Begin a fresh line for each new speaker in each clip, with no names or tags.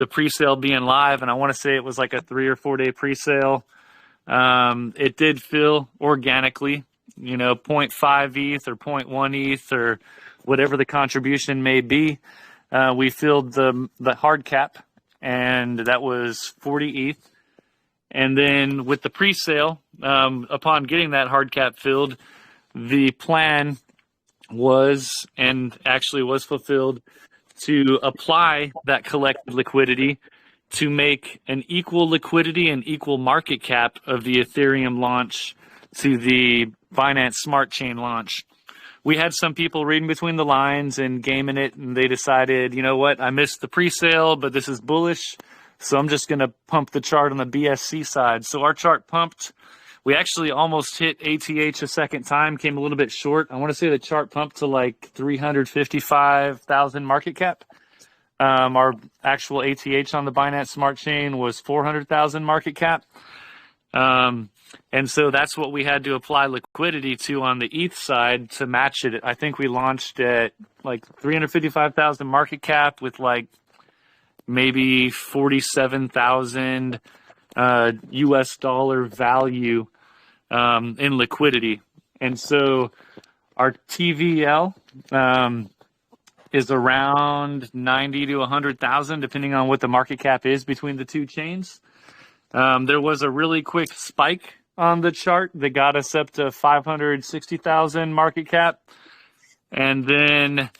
the pre-sale being live, and I want to say it was like a 3 or 4 day pre-sale. It did fill organically, 0.5 ETH or 0.1 ETH or whatever the contribution may be. We filled the hard cap, and that was 40 ETH. And then with the pre-sale, upon getting that hard cap filled, the plan was, and actually was fulfilled, to apply that collected liquidity to make an equal liquidity and equal market cap of the Ethereum launch to the Binance Smart Chain launch. We had some people reading between the lines and gaming it, and they decided, you know what, I missed the pre-sale, but this is bullish, so I'm just going to pump the chart on the BSC side. So our chart pumped. We actually almost hit ATH a second time, came a little bit short. I want to say the chart pumped to like 355,000 market cap. Our actual ATH on the Binance Smart Chain was 400,000 market cap. And so that's what we had to apply liquidity to on the ETH side to match it. I think we launched at like 355,000 market cap with like maybe 47,000 US dollar value in liquidity. And so our TVL is around 90 to 100,000, depending on what the market cap is between the two chains. There was a really quick spike on the chart that got us up to 560,000 market cap. And then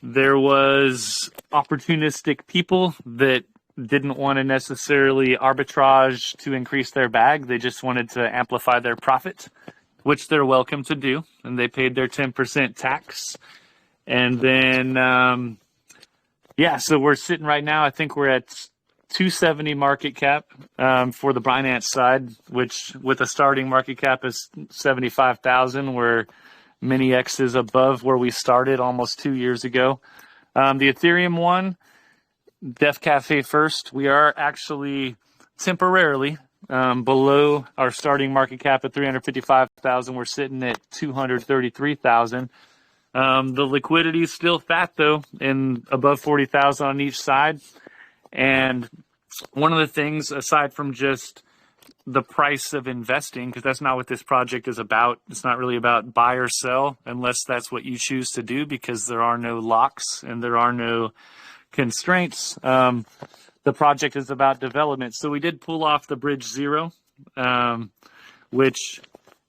there was opportunistic people that didn't want to necessarily arbitrage to increase their bag. They just wanted to amplify their profit, which they're welcome to do. And they paid their 10% tax. And then, so we're sitting right now, I think we're at 270 market cap for the Binance side, which with a starting market cap is 75,000. We're many X's above where we started almost 2 years ago. The Ethereum one, Def.Cafe first, we are actually temporarily below our starting market cap at 355,000. We're sitting at 233,000. The liquidity is still fat though, and above 40,000 on each side. And one of the things, aside from just the price of investing, because that's not what this project is about. It's not really about buy or sell, unless that's what you choose to do, because there are no locks and there are no constraints. The project is about development. So we did pull off the Bridge Zero, which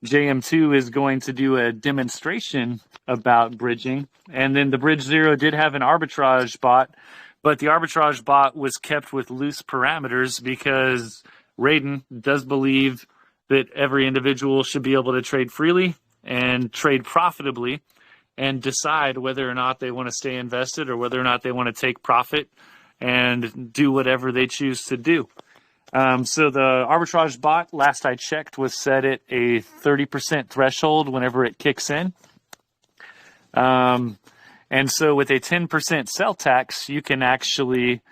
JM2 is going to do a demonstration about bridging. And then the Bridge Zero did have an arbitrage bot, but the arbitrage bot was kept with loose parameters because Raiden does believe that every individual should be able to trade freely and trade profitably and decide whether or not they want to stay invested or whether or not they want to take profit and do whatever they choose to do. So the arbitrage bot, last I checked, was set at a 30% threshold whenever it kicks in. And so with a 10% sell tax, you can actually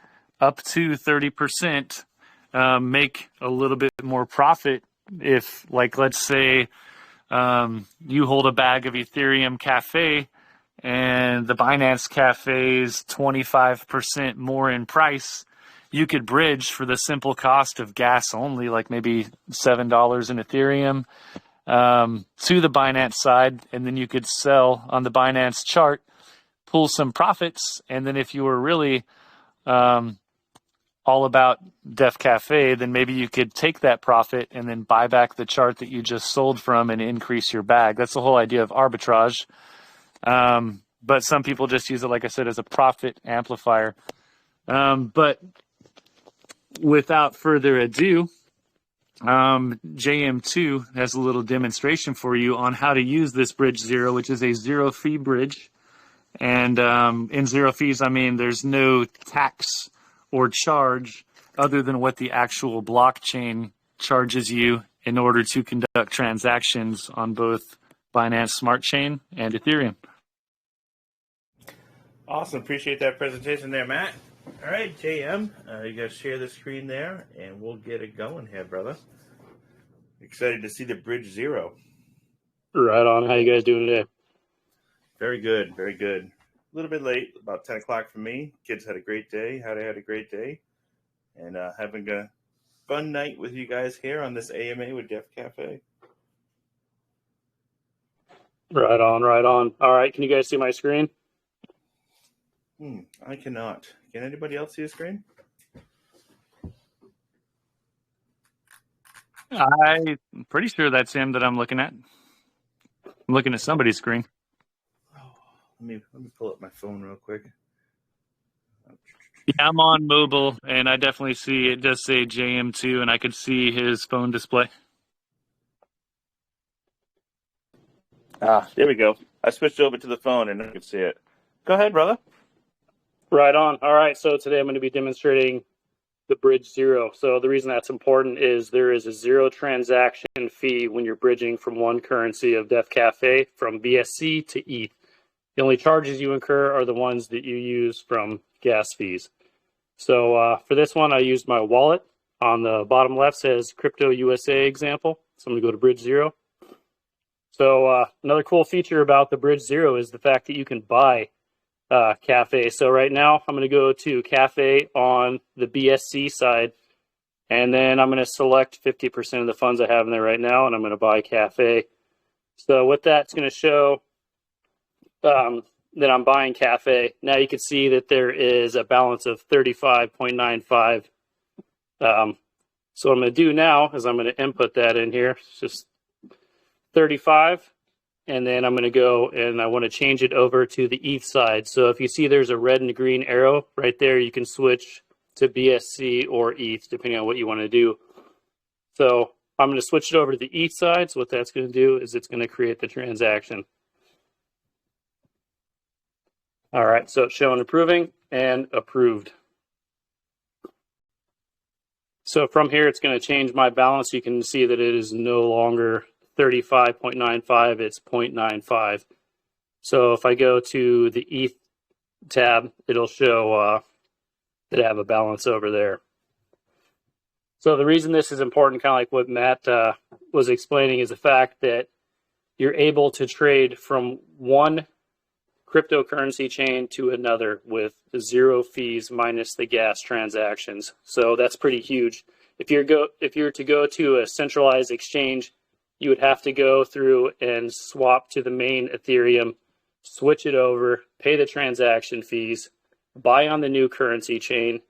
up to 30% make a little bit more profit if, like, let's say you hold a bag of Ethereum Cafe and the Binance Cafe is 25% more in price. You could bridge for the simple cost of gas only, like maybe $7 in Ethereum, to the Binance side, and then you could sell on the Binance chart, pull some profits, and then if you were really all about Def.Cafe, then maybe you could take that profit and then buy back the chart that you just sold from and increase your bag. That's the whole idea of arbitrage. But some people just use it, like I said, as a profit amplifier. But without further ado, JM2 has a little demonstration for you on how to use this Bridge Zero, which is a zero fee bridge. And in zero fees, I mean there's no tax or charge other than what the actual blockchain charges you in order to conduct transactions on both Binance Smart Chain and Ethereum.
Awesome. Appreciate that presentation there, Matt. All right, JM, you guys share the screen there, and we'll get it going here, brother. Excited to see the Bridge Zero.
Right on. How you guys doing today?
Very good, very good. A little bit late, about 10 o'clock for me. Kids had a great day. Howdy had a great day. and having a fun night with you guys here on this AMA with Def.Cafe.
Right on, right on. All right, can you guys see my screen?
I cannot. Can anybody else see a screen?
I'm pretty sure that's him that I'm looking at. I'm looking at somebody's screen.
Let me pull up my phone real quick.
Yeah, I'm on mobile, and I definitely see it does say JM2, and I could see his phone display.
There we go. I switched over to the phone, and I can see it. Go ahead, brother.
Right on. All right, so today I'm going to be demonstrating the bridge zero. So the reason that's important is there is a zero transaction fee when you're bridging from one currency of Def.Cafe from BSC to ETH. The only charges you incur are the ones that you use from gas fees. So for this one, I used my wallet. On the bottom left says Crypto USA example. So I'm going to go to bridge zero. So another cool feature about the bridge zero is the fact that you can buy Cafe. So right now I'm going to go to Cafe on the BSC side, and then I'm going to select 50% of the funds I have in there right now, and I'm going to buy Cafe. So with that, it's going to show that I'm buying Cafe. Now you can see that there is a balance of 35.95. So what I'm going to do now is I'm going to input that in here. It's just 35. And then I'm going to go and I want to change it over to the ETH side. So if you see there's a red and green arrow right there, you can switch to BSC or ETH depending on what you want to do. So I'm going to switch it over to the ETH side. So what that's going to do is it's going to create the transaction. All right, so it's showing approving and approved. So from here, it's going to change my balance. You can see that it is no longer 35.95, it's 0.95. So if I go to the ETH tab, it'll show that I have a balance over there. So the reason this is important, kind of like what Matt was explaining, is the fact that you're able to trade from one cryptocurrency chain to another with zero fees minus the gas transactions. So that's pretty huge. If you're to go to a centralized exchange, you would have to go through and swap to the main Ethereum, switch it over, pay the transaction fees, buy on the new currency chain,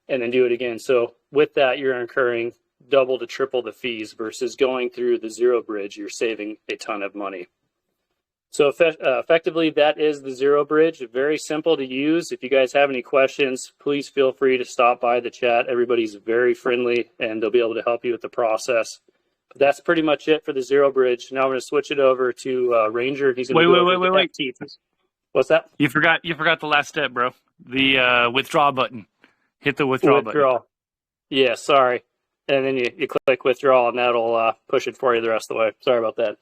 and then do it again. So with that, you're incurring double to triple the fees versus going through the zero bridge. You're saving a ton of money. So effectively, that is the zero bridge. Very simple to use. If you guys have any questions, please feel free to stop by the chat. Everybody's very friendly, and they'll be able to help you with the process. But that's pretty much it for the zero bridge. Now I'm going to switch it over to Ranger. He's going to
wait.
What's that?
You forgot the last step, bro. The withdraw button. Hit the withdraw button.
Yeah, sorry. And then you click withdraw, and that'll push it for you the rest of the way. Sorry about that.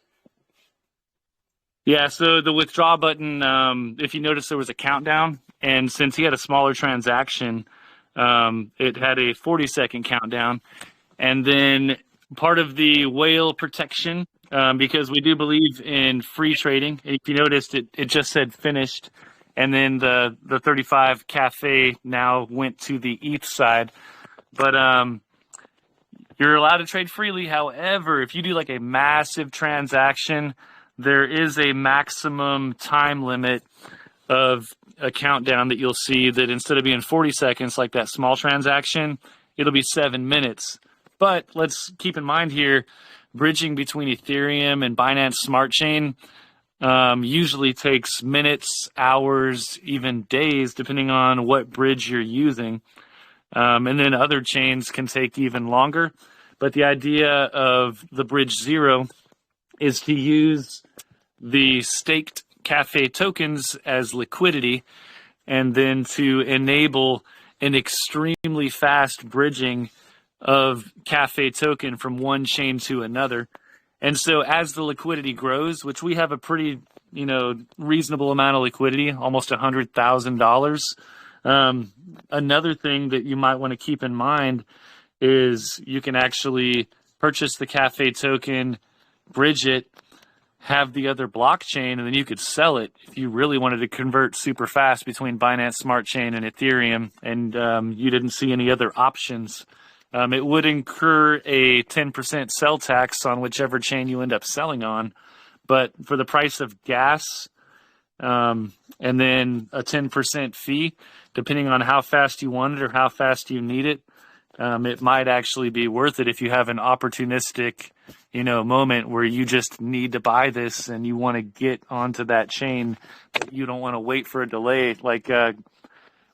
Yeah, so the withdraw button, if you notice, there was a countdown, and since he had a smaller transaction, it had a 40-second countdown. And then part of the whale protection, because we do believe in free trading, if you noticed, it just said finished, and then the 35 Cafe now went to the ETH side. But you're allowed to trade freely. However, if you do like a massive transaction, there is a maximum time limit of a countdown that you'll see that instead of being 40 seconds like that small transaction, it'll be 7 minutes. But let's keep in mind here, bridging between Ethereum and Binance Smart Chain usually takes minutes, hours, even days, depending on what bridge you're using. And then other chains can take even longer. But the idea of the bridge zero is to use the staked Cafe tokens as liquidity and then to enable an extremely fast bridging of Cafe token from one chain to another. And so as the liquidity grows, which we have a pretty, reasonable amount of liquidity, almost $100,000. Another thing that you might want to keep in mind is you can actually purchase the Cafe token, bridge it, have the other blockchain, and then you could sell it if you really wanted to convert super fast between Binance Smart Chain and Ethereum, and you didn't see any other options. It would incur a 10% sell tax on whichever chain you end up selling on, but for the price of gas, and then a 10% fee, depending on how fast you want it or how fast you need it, it might actually be worth it if you have an opportunistic, moment where you just need to buy this and you want to get onto that chain, but you don't want to wait for a delay. Like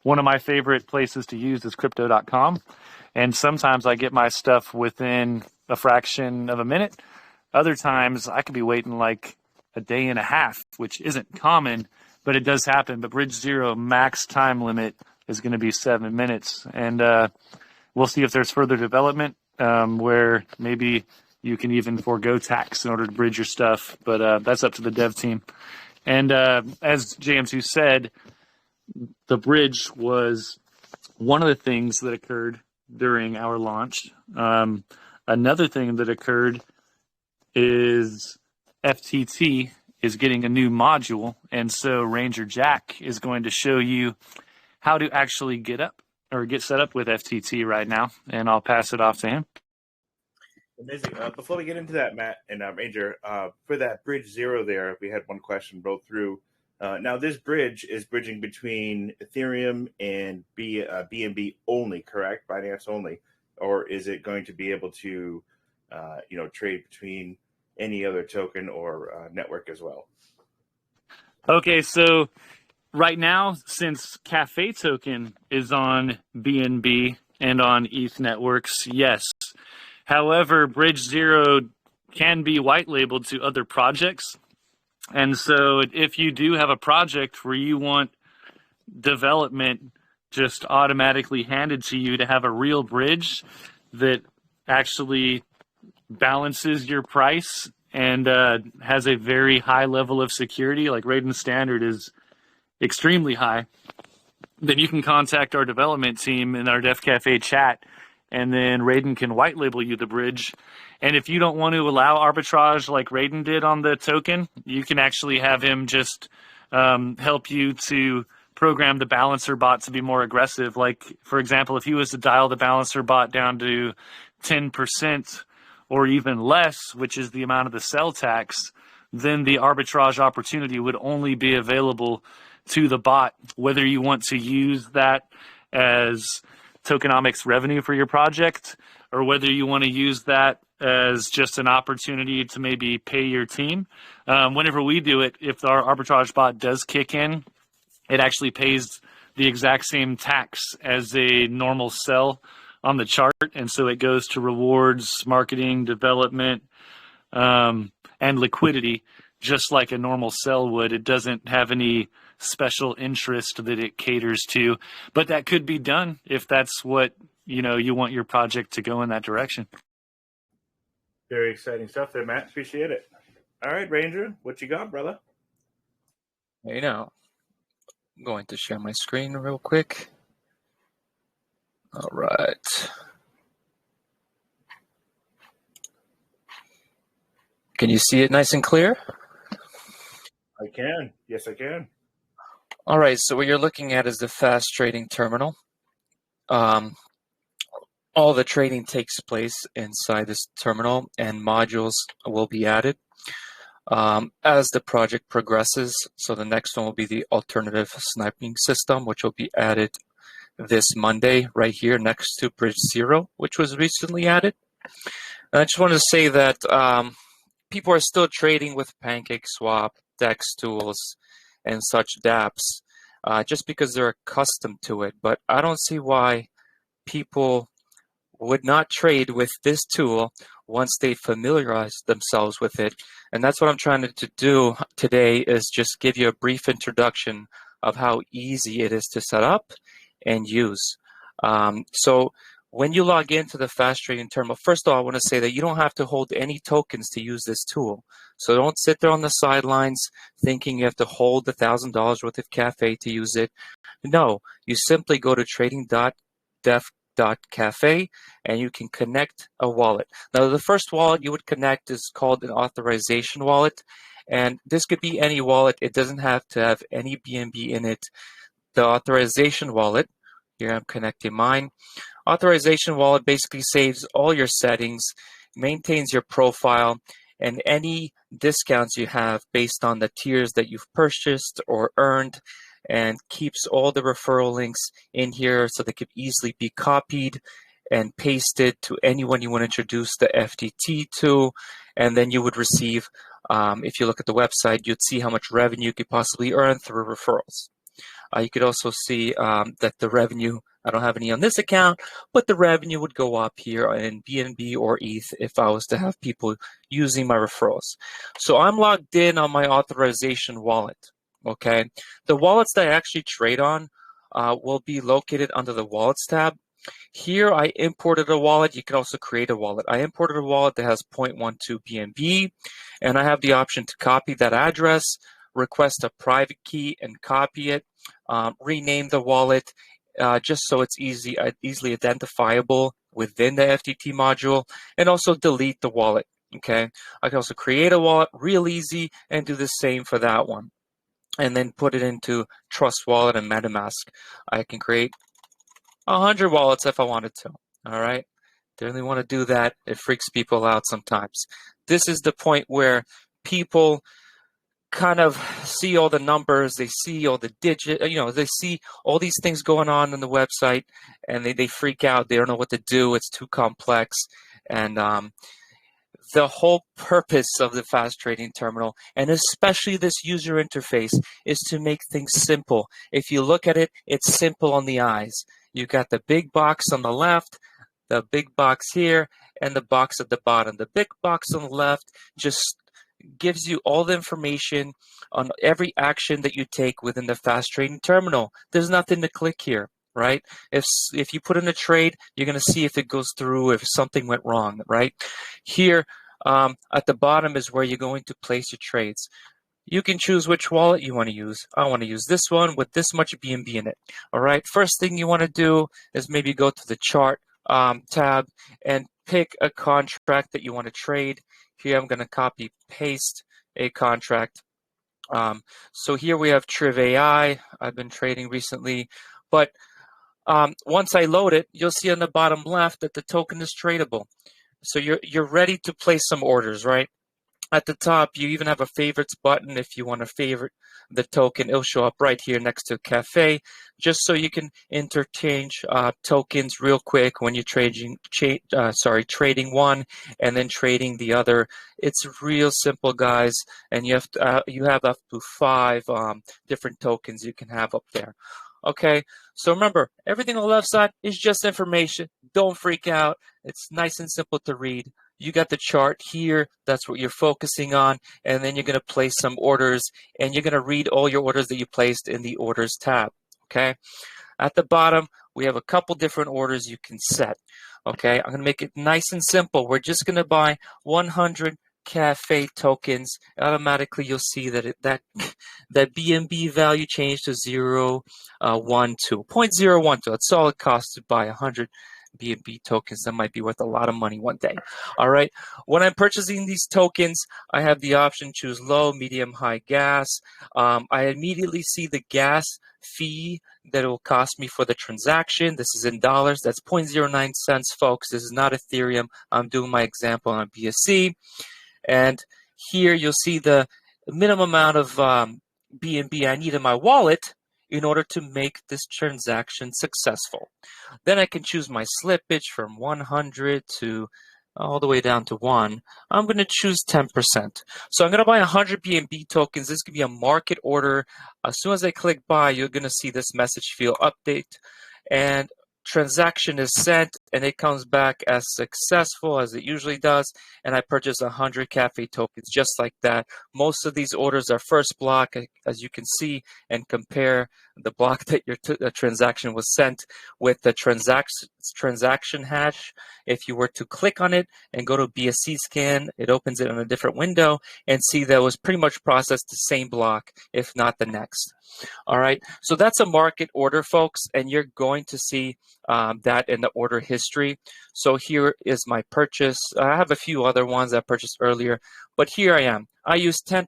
one of my favorite places to use is crypto.com. And sometimes I get my stuff within a fraction of a minute. Other times I could be waiting like a day and a half, which isn't common, but it does happen. But Bridge Zero max time limit is going to be 7 minutes. And we'll see if there's further development where maybe you can even forego tax in order to bridge your stuff. But that's up to the dev team. And as JM2 said, the bridge was one of the things that occurred during our launch. Another thing that occurred is FTT is getting a new module, and so Ranger Jack is going to show you how to actually get set up with FTT right now, and I'll pass it off to him.
Amazing. Before we get into that, Matt and Ranger, for that Bridge Zero there, we had one question roll through. Now, this bridge is bridging between Ethereum and BNB only, correct? Binance only, or is it going to be able to, trade between any other token or network as well?
Okay, so right now, since Cafe token is on BNB and on ETH networks, yes. However, Bridge Zero can be white labeled to other projects. And so if you do have a project where you want development just automatically handed to you to have a real bridge that actually balances your price and has a very high level of security, like Raiden's standard is extremely high, then you can contact our development team in our Def.Cafe chat, and then Raiden can white label you the bridge. And if you don't want to allow arbitrage like Raiden did on the token, you can actually have him just help you to program the balancer bot to be more aggressive. Like, for example, if he was to dial the balancer bot down to 10% or even less, which is the amount of the sell tax, then the arbitrage opportunity would only be available to the bot, whether you want to use that as tokenomics revenue for your project, or whether you want to use that as just an opportunity to maybe pay your team. Whenever we do it, if our arbitrage bot does kick in, it actually pays the exact same tax as a normal sell on the chart. And so it goes to rewards, marketing, development, and liquidity, just like a normal sell would. It doesn't have any special interest that it caters to, but that could be done if that's what you want your project to go in that direction.
Very exciting stuff there, Matt. Appreciate it. All right, Ranger, what you got, brother?
I'm going to share my screen real quick. All right. Can you see it nice and clear?
I can. Yes, I can.
All right, so what you're looking at is the fast trading terminal. All the trading takes place inside this terminal, and modules will be added as the project progresses. So the next one will be the Alternative Sniping System, which will be added this Monday right here next to Bridge Zero, which was recently added. And I just wanted to say that people are still trading with PancakeSwap, DEX tools, and such dApps just because they're accustomed to it. But I don't see why people would not trade with this tool once they familiarize themselves with it. And that's what I'm trying to do today, is just give you a brief introduction of how easy it is to set up and use. So when you log into the fast trading terminal, first of all, I want to say that you don't have to hold any tokens to use this tool. So don't sit there on the sidelines thinking you have to hold $1,000 worth of Cafe to use it. No, you simply go to trading.def.cafe and you can connect a wallet. Now, the first wallet you would connect is called an authorization wallet, And this could be any wallet. It doesn't have to have any BNB in it. The authorization wallet, here I'm connecting mine. Authorization wallet basically saves all your settings, maintains your profile, and any discounts you have based on the tiers that you've purchased or earned, and keeps all the referral links in here so they could easily be copied and pasted to anyone you want to introduce the FTT to. And then you would receive, if you look at the website, you'd see how much revenue you could possibly earn through referrals. You could also see that the revenue, I don't have any on this account, but the revenue would go up here in BNB or ETH if I was to have people using my referrals. So I'm logged in on my authorization wallet, okay? The wallets that I actually trade on will be located under the wallets tab. Here I imported a wallet. You can also create a wallet. I imported a wallet that has 0.12 BNB, and I have the option to copy that address, request a private key and copy it, rename the wallet just so it's easily identifiable within the FTT module, and also delete the wallet, okay? I can also create a wallet real easy and do the same for that one, and then put it into Trust Wallet and MetaMask. I can create 100 wallets if I wanted to, all right? They only want to do that. It freaks people out sometimes. This is the point where people kind of see all the numbers, they see all the digit, they see all these things going on the website, and they freak out. They don't know what to do. It's too complex. And the whole purpose of the fast trading terminal, and especially this user interface, is to make things simple. If you look at it, it's simple on the eyes. You've got the big box on the left, the big box here, and the box at the bottom. The big box on the left just gives you all the information on every action that you take within the fast trading terminal. There's nothing to click here, right? If you put in a trade, you're going to see if it goes through, if something went wrong, right? Here at the bottom is where you're going to place your trades. You can choose which wallet you want to use. I want to use this one with this much BNB in it. All right. First thing you want to do is maybe go to the chart tab and pick a contract that you want to trade. Here I'm going to copy paste a contract. So here we have Triv AI. I've been trading recently, but once I load it, you'll see on the bottom left that the token is tradable. So you're ready to place some orders, right? At the top, you even have a favorites button. If you want to favorite the token, it'll show up right here next to Cafe, just so you can interchange tokens real quick when you're trading one and then trading the other. It's real simple, guys, and you have up to 5 different tokens you can have up there. Okay, so remember, everything on the left side is just information. Don't freak out. It's nice and simple to read. You got the chart here. That's what you're focusing on. And then you're going to place some orders, and you're going to read all your orders that you placed in the orders tab. Okay. At the bottom, we have a couple different orders you can set. Okay. I'm going to make it nice and simple. We're just going to buy 100 Cafe tokens. Automatically, you'll see that that BNB value changed to 0.012. That's all it costs to buy 100 BNB tokens. That might be worth a lot of money one day. All right. When I'm purchasing these tokens, I have the option choose low, medium, high gas. I immediately see the gas fee that it will cost me for the transaction. This is in dollars. That's 0.09 cents, folks. This is not Ethereum. I'm doing my example on BSC. And here you'll see the minimum amount of BNB I need in my wallet in order to make this transaction successful. Then I can choose my slippage from 100 to all the way down to 1. I'm going to choose 10%. So I'm going to buy 100 BNB tokens. This could be a market order. As soon as I click buy, you're going to see this message field update, and transaction is sent, and it comes back as successful as it usually does, and I purchase 100 Cafe tokens just like that. Most of these orders are first block, as you can see, and compare the block that your transaction was sent with the transaction hash. If you were to click on it and go to BSC scan, it opens it in a different window and see that it was pretty much processed the same block, if not the next. All right, so that's a market order, folks, and you're going to see that in the order history. So here is my purchase. I have a few other ones I purchased earlier, but here I am. I used 10%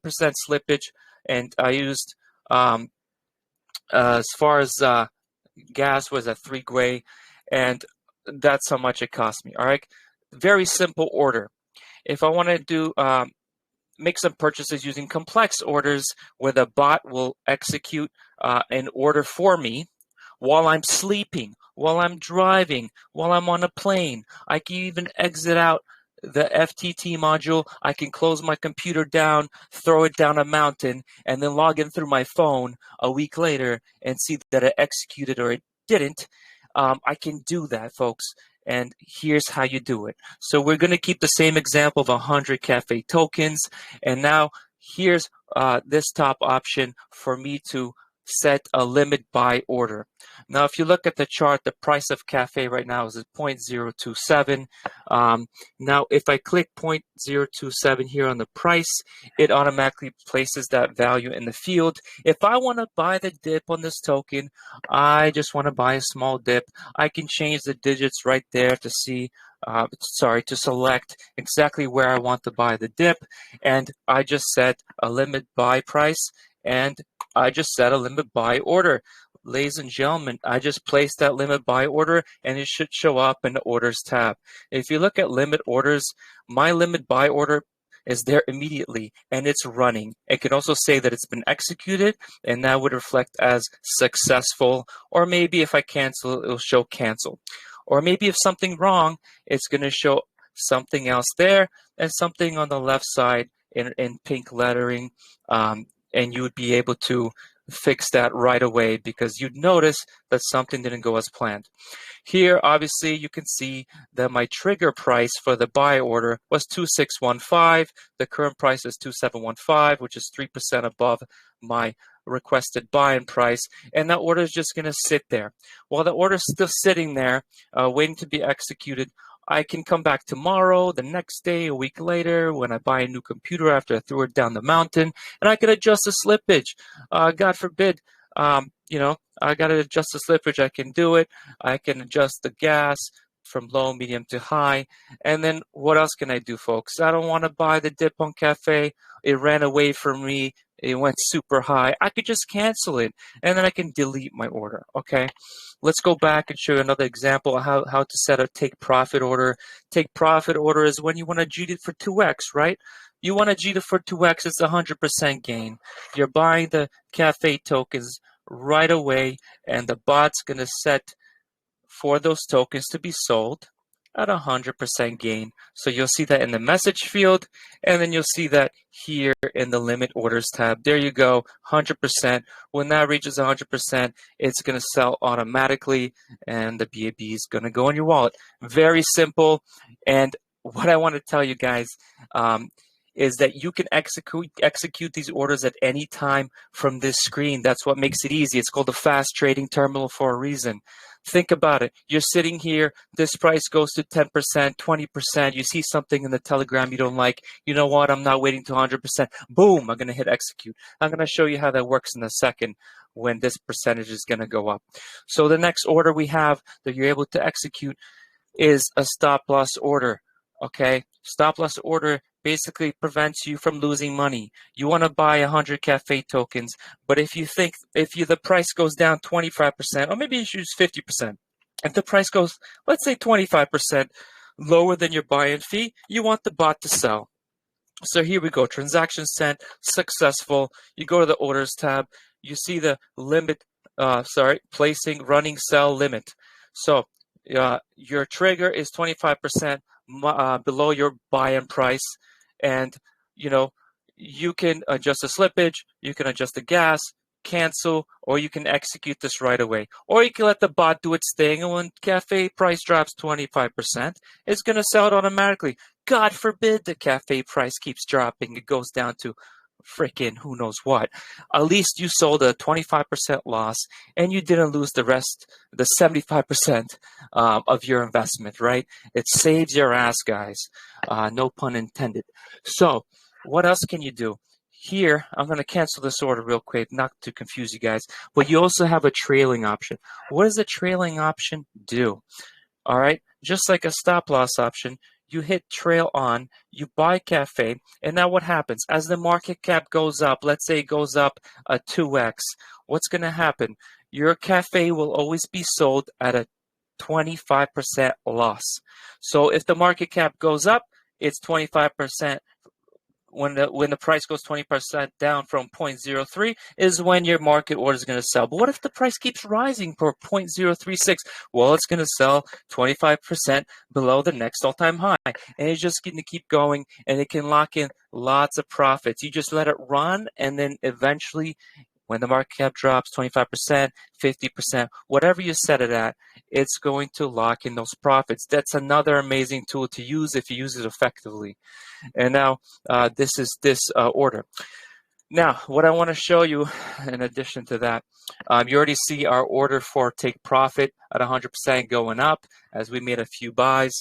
slippage, and I used as far as gas was at 3 gray, and that's how much it cost me. All right, very simple order. If I want to do make some purchases using complex orders where the bot will execute an order for me while I'm sleeping, while I'm driving, while I'm on a plane. I can even exit out the FTT module. I can close my computer down, throw it down a mountain, and then log in through my phone a week later and see that it executed or it didn't. I can do that, folks. And here's how you do it. So we're going to keep the same example of 100 cafe tokens. And now here's this top option for me to set a limit buy order. Now, if you look at the chart, the price of cafe right now is at 0.027. Now, if I click 0.027 here on the price, it automatically places that value in the field. If I want to buy the dip on this token, I just want to buy a small dip. I can change the digits right there to see, to select exactly where I want to buy the dip. And I just set a limit buy price, and I just set a limit buy order. Ladies and gentlemen, I just placed that limit buy order, and it should show up in the orders tab. If you look at limit orders, my limit buy order is there immediately, and it's running. It can also say that it's been executed, and that would reflect as successful. Or maybe if I cancel, it'll show cancel. Or maybe if something wrong, it's going to show something else there and something on the left side in pink lettering. And you would be able to fix that right away because you'd notice that something didn't go as planned. Here, obviously, you can see that my trigger price for the buy order was 2615. The current price is 2715, which is 3% above my requested buy-in price, and that order is just going to sit there. While the order is still sitting there, waiting to be executed, I can come back tomorrow, the next day, a week later, when I buy a new computer after I threw it down the mountain, and I can adjust the slippage. God forbid, I got to adjust the slippage. I can do it. I can adjust the gas from low, medium to high. And then what else can I do, folks? I don't want to buy the dip on Cafe. It ran away from me. It went super high. I could just cancel it, and then I can delete my order, okay? Let's go back and show you another example of how to set a take profit order. Take profit order is when you want to GD it for 2x, right? You want to GD it for 2x, it's 100% gain. You're buying the Cafe tokens right away, and the bot's going to set for those tokens to be sold at 100% gain. So you'll see that in the message field, and then you'll see that here in the limit orders tab. There you go, 100%. When that reaches 100%, it's going to sell automatically, and the BAB is going to go in your wallet. Very simple. And what I want to tell you guys is that you can execute these orders at any time from this screen. That's what makes it easy. It's called a fast trading terminal for a reason. Think about it. You're sitting here, this price goes to 10%, 20%. You see something in the Telegram you don't like. You know what? I'm not waiting to 100%. Boom, I'm going to hit execute. I'm going to show you how that works in a second when this percentage is going to go up. So the next order we have that you're able to execute is a stop loss order. Okay, stop loss order basically prevents you from losing money. You want to buy 100 Cafe tokens, but if the price goes down 25%, or maybe you should use 50%. If the price goes, let's say 25% lower than your buy-in fee, you want the bot to sell. So here we go, transaction sent, successful. You go to the orders tab, you see the limit, placing running sell limit. So your trigger is 25% below your buy-in price, and you can adjust the slippage, you can adjust the gas, cancel, or you can execute this right away, or you can let the bot do its thing, and when Cafe price drops 25%, it's going to sell it automatically. God forbid the Cafe price keeps dropping, it goes down to freaking who knows what. At least you sold a 25% loss, and you didn't lose the rest, the 75% of your investment, right? It saves your ass, guys. No pun intended. So what else can you do? Here, I'm going to cancel this order real quick, not to confuse you guys, but you also have a trailing option. What does the trailing option do? All right, just like a stop loss option, you hit trail on, you buy Cafe, and now what happens? As the market cap goes up, let's say it goes up a 2x, what's going to happen? Your Cafe will always be sold at a 25% loss. So if the market cap goes up, it's 25%. When the price goes 20% down from 0.03 is when your market order is going to sell. But what if the price keeps rising for 0.036? Well, it's going to sell 25% below the next all-time high. And it's just going to keep going, and it can lock in lots of profits. You just let it run, and then eventually when the market cap drops 25%, 50%, whatever you set it at, it's going to lock in those profits. That's another amazing tool to use if you use it effectively. And now this is this order. Now, what I want to show you in addition to that, you already see our order for take profit at 100% going up as we made a few buys,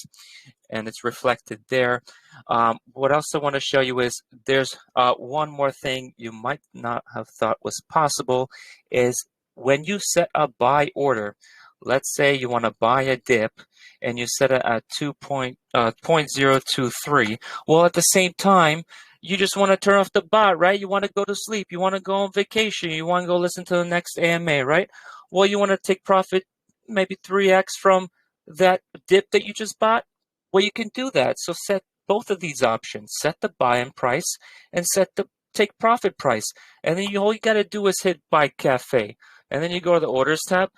and it's reflected there. What else I want to show you is there's one more thing you might not have thought was possible is when you set a buy order, let's say you want to buy a dip and you set it at 0.23. Well, at the same time, you just want to turn off the bot, right? You want to go to sleep. You want to go on vacation. You want to go listen to the next AMA, right? Well, you want to take profit maybe 3x from that dip that you just bought. Well, you can do that. So set both of these options. Set the buy-in price and set the take profit price. And then all you got to do is hit Buy Cafe. And then you go to the Orders tab.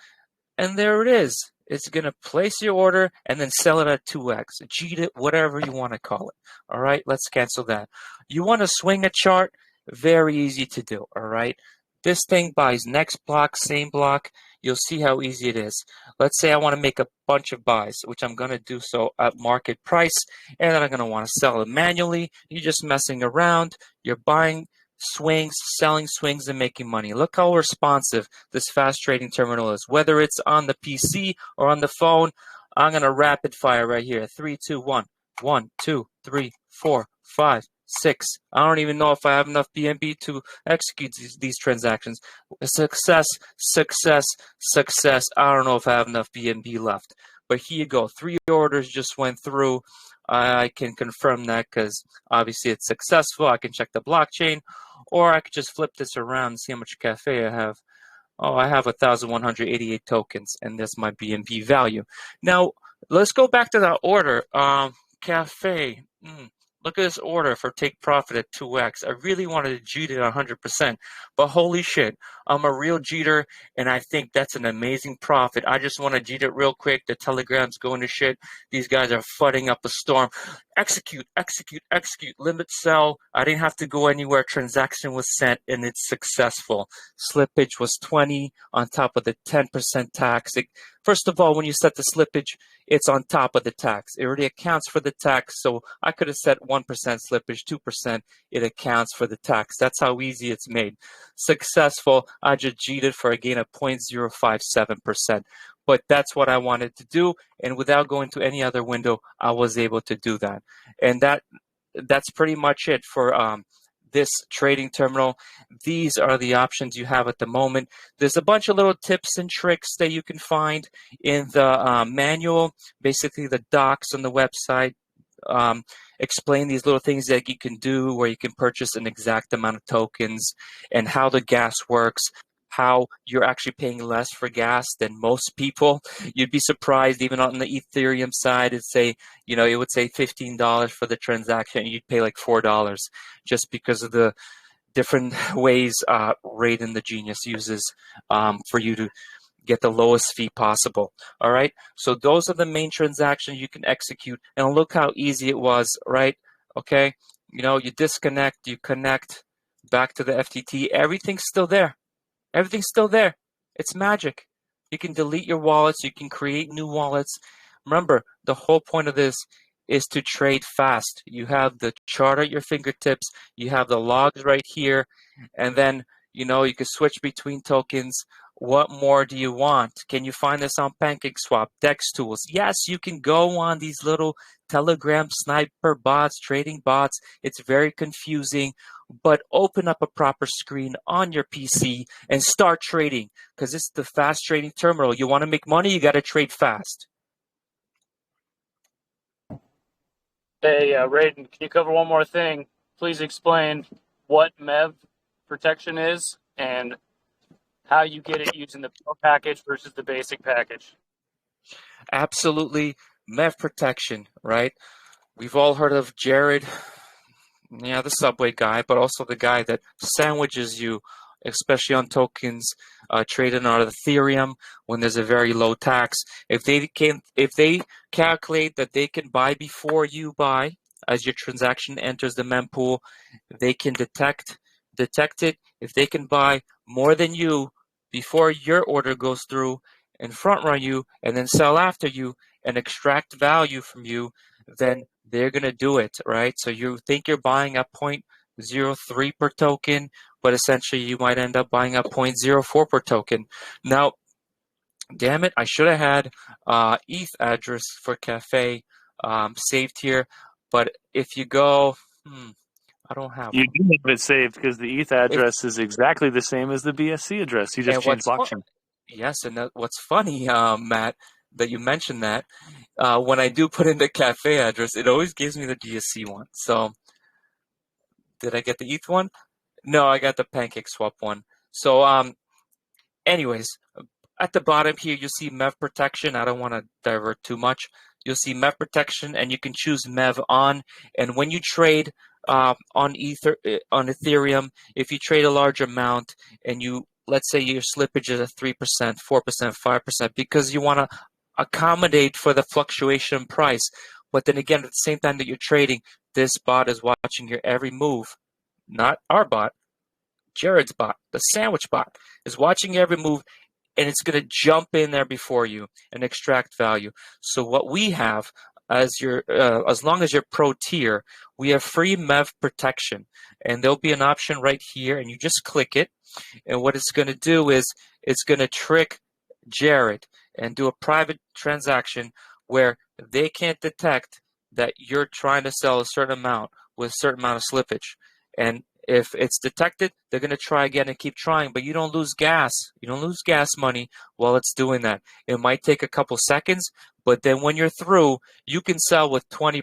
And there it is. It's going to place your order and then sell it at 2x. Cheat it, whatever you want to call it. All right, let's cancel that. You want to swing a chart? Very easy to do. All right. This thing buys next block, same block. You'll see how easy it is. Let's say I want to make a bunch of buys, which I'm going to do so at market price, and then I'm going to want to sell it manually. You're just messing around. You're buying swings, selling swings, and making money. Look how responsive this fast trading terminal is. Whether it's on the PC or on the phone, I'm going to rapid fire right here. 3, 2, 1. 1, 2, 3, 4, 5, 6. I don't even know if I have enough BNB to execute these transactions. Success, success, success. I don't know if I have enough BNB left. But here you go. 3 orders just went through. I can confirm that because obviously it's successful. I can check the blockchain, or I could just flip this around and see how much Cafe I have. Oh, I have 1,188 tokens, and that's my BNB value. Now, let's go back to that order. Cafe. Look at this order for take profit at 2x. I really wanted to cheat it 100%, but holy shit, I'm a real cheater, and I think that's an amazing profit. I just want to cheat it real quick. The Telegram's going to shit. These guys are flooding up a storm. Execute, execute, execute. Limit sell. I didn't have to go anywhere. Transaction was sent, and it's successful. Slippage was 20 on top of the 10% tax. First of all, when you set the slippage, it's on top of the tax. It already accounts for the tax, so I could have set 1% slippage, 2%. It accounts for the tax. That's how easy it's made. Successful. I just cheated for a gain of 0.057%. But that's what I wanted to do, and without going to any other window, I was able to do that. And that's pretty much it for this trading terminal. These are the options you have at the moment. There's a bunch of little tips and tricks that you can find in the manual, basically the docs on the website. Explain these little things that you can do where you can purchase an exact amount of tokens and how the gas works, how you're actually paying less for gas than most people. You'd be surprised, even on the Ethereum side, it would say $15 for the transaction, and you'd pay like $4 just because of the different ways Raiden the Genius uses for you to get the lowest fee possible. All right, so those are the main transactions you can execute, and look how easy it was, right? Okay, you disconnect, you connect back to the FTT, everything's still there. Everything's still there. It's magic. You can delete your wallets. You can create new wallets. Remember, the whole point of this is to trade fast. You have the chart at your fingertips. You have the logs right here. And then, you can switch between tokens. What more do you want? Can you find this on PancakeSwap, Dex tools? Yes, you can go on these little Telegram sniper bots, trading bots. It's very confusing, but open up a proper screen on your PC and start trading because it's the fast trading terminal. You want to make money, you got to trade fast.
Hey, Raiden, can you cover one more thing? Please explain what MEV protection is and how you get it using the Pro package versus the basic package.
Absolutely. MEV protection, right? We've all heard of Jared, the subway guy, but also the guy that sandwiches you, especially on tokens traded on Ethereum when there's a very low tax. If they calculate that they can buy before you buy, as your transaction enters the mempool, they can detect it. If they can buy more than you before your order goes through and front run you and then sell after you and extract value from you, then they're going to do it, right? So you think you're buying at 0.03 per token, but essentially you might end up buying at 0.04 per token. Now, damn it, I should have had ETH address for Cafe saved here, but if you go, I don't have
You
one.
do have it saved because the ETH address is exactly the same as the BSC address. You just changed blockchain.
Yes, and what's funny, Matt, that you mentioned that, when I do put in the Cafe address, it always gives me the BSC one. So did I get the ETH one? No, I got the PancakeSwap one. So anyways, at the bottom here, you'll see MEV protection. I don't want to divert too much. You'll see MEV protection, and you can choose MEV on. And when you trade on Ethereum, if you trade a large amount and let's say your slippage is at 3%, 4%, 5%, because you want to accommodate for the fluctuation price. But then again, at the same time that you're trading, this bot is watching your every move. Not our bot, Jared's bot, the sandwich bot, is watching every move, and it's going to jump in there before you and extract value. So what we have, as long as you're pro tier, we have free MEV protection, and there'll be an option right here, and you just click it, and what it's going to do is it's going to trick Jared and do a private transaction where they can't detect that you're trying to sell a certain amount with a certain amount of slippage. And if it's detected, they're going to try again and keep trying, but you don't lose gas. You don't lose gas money while it's doing that. It might take a couple seconds, but then when you're through, you can sell with 20%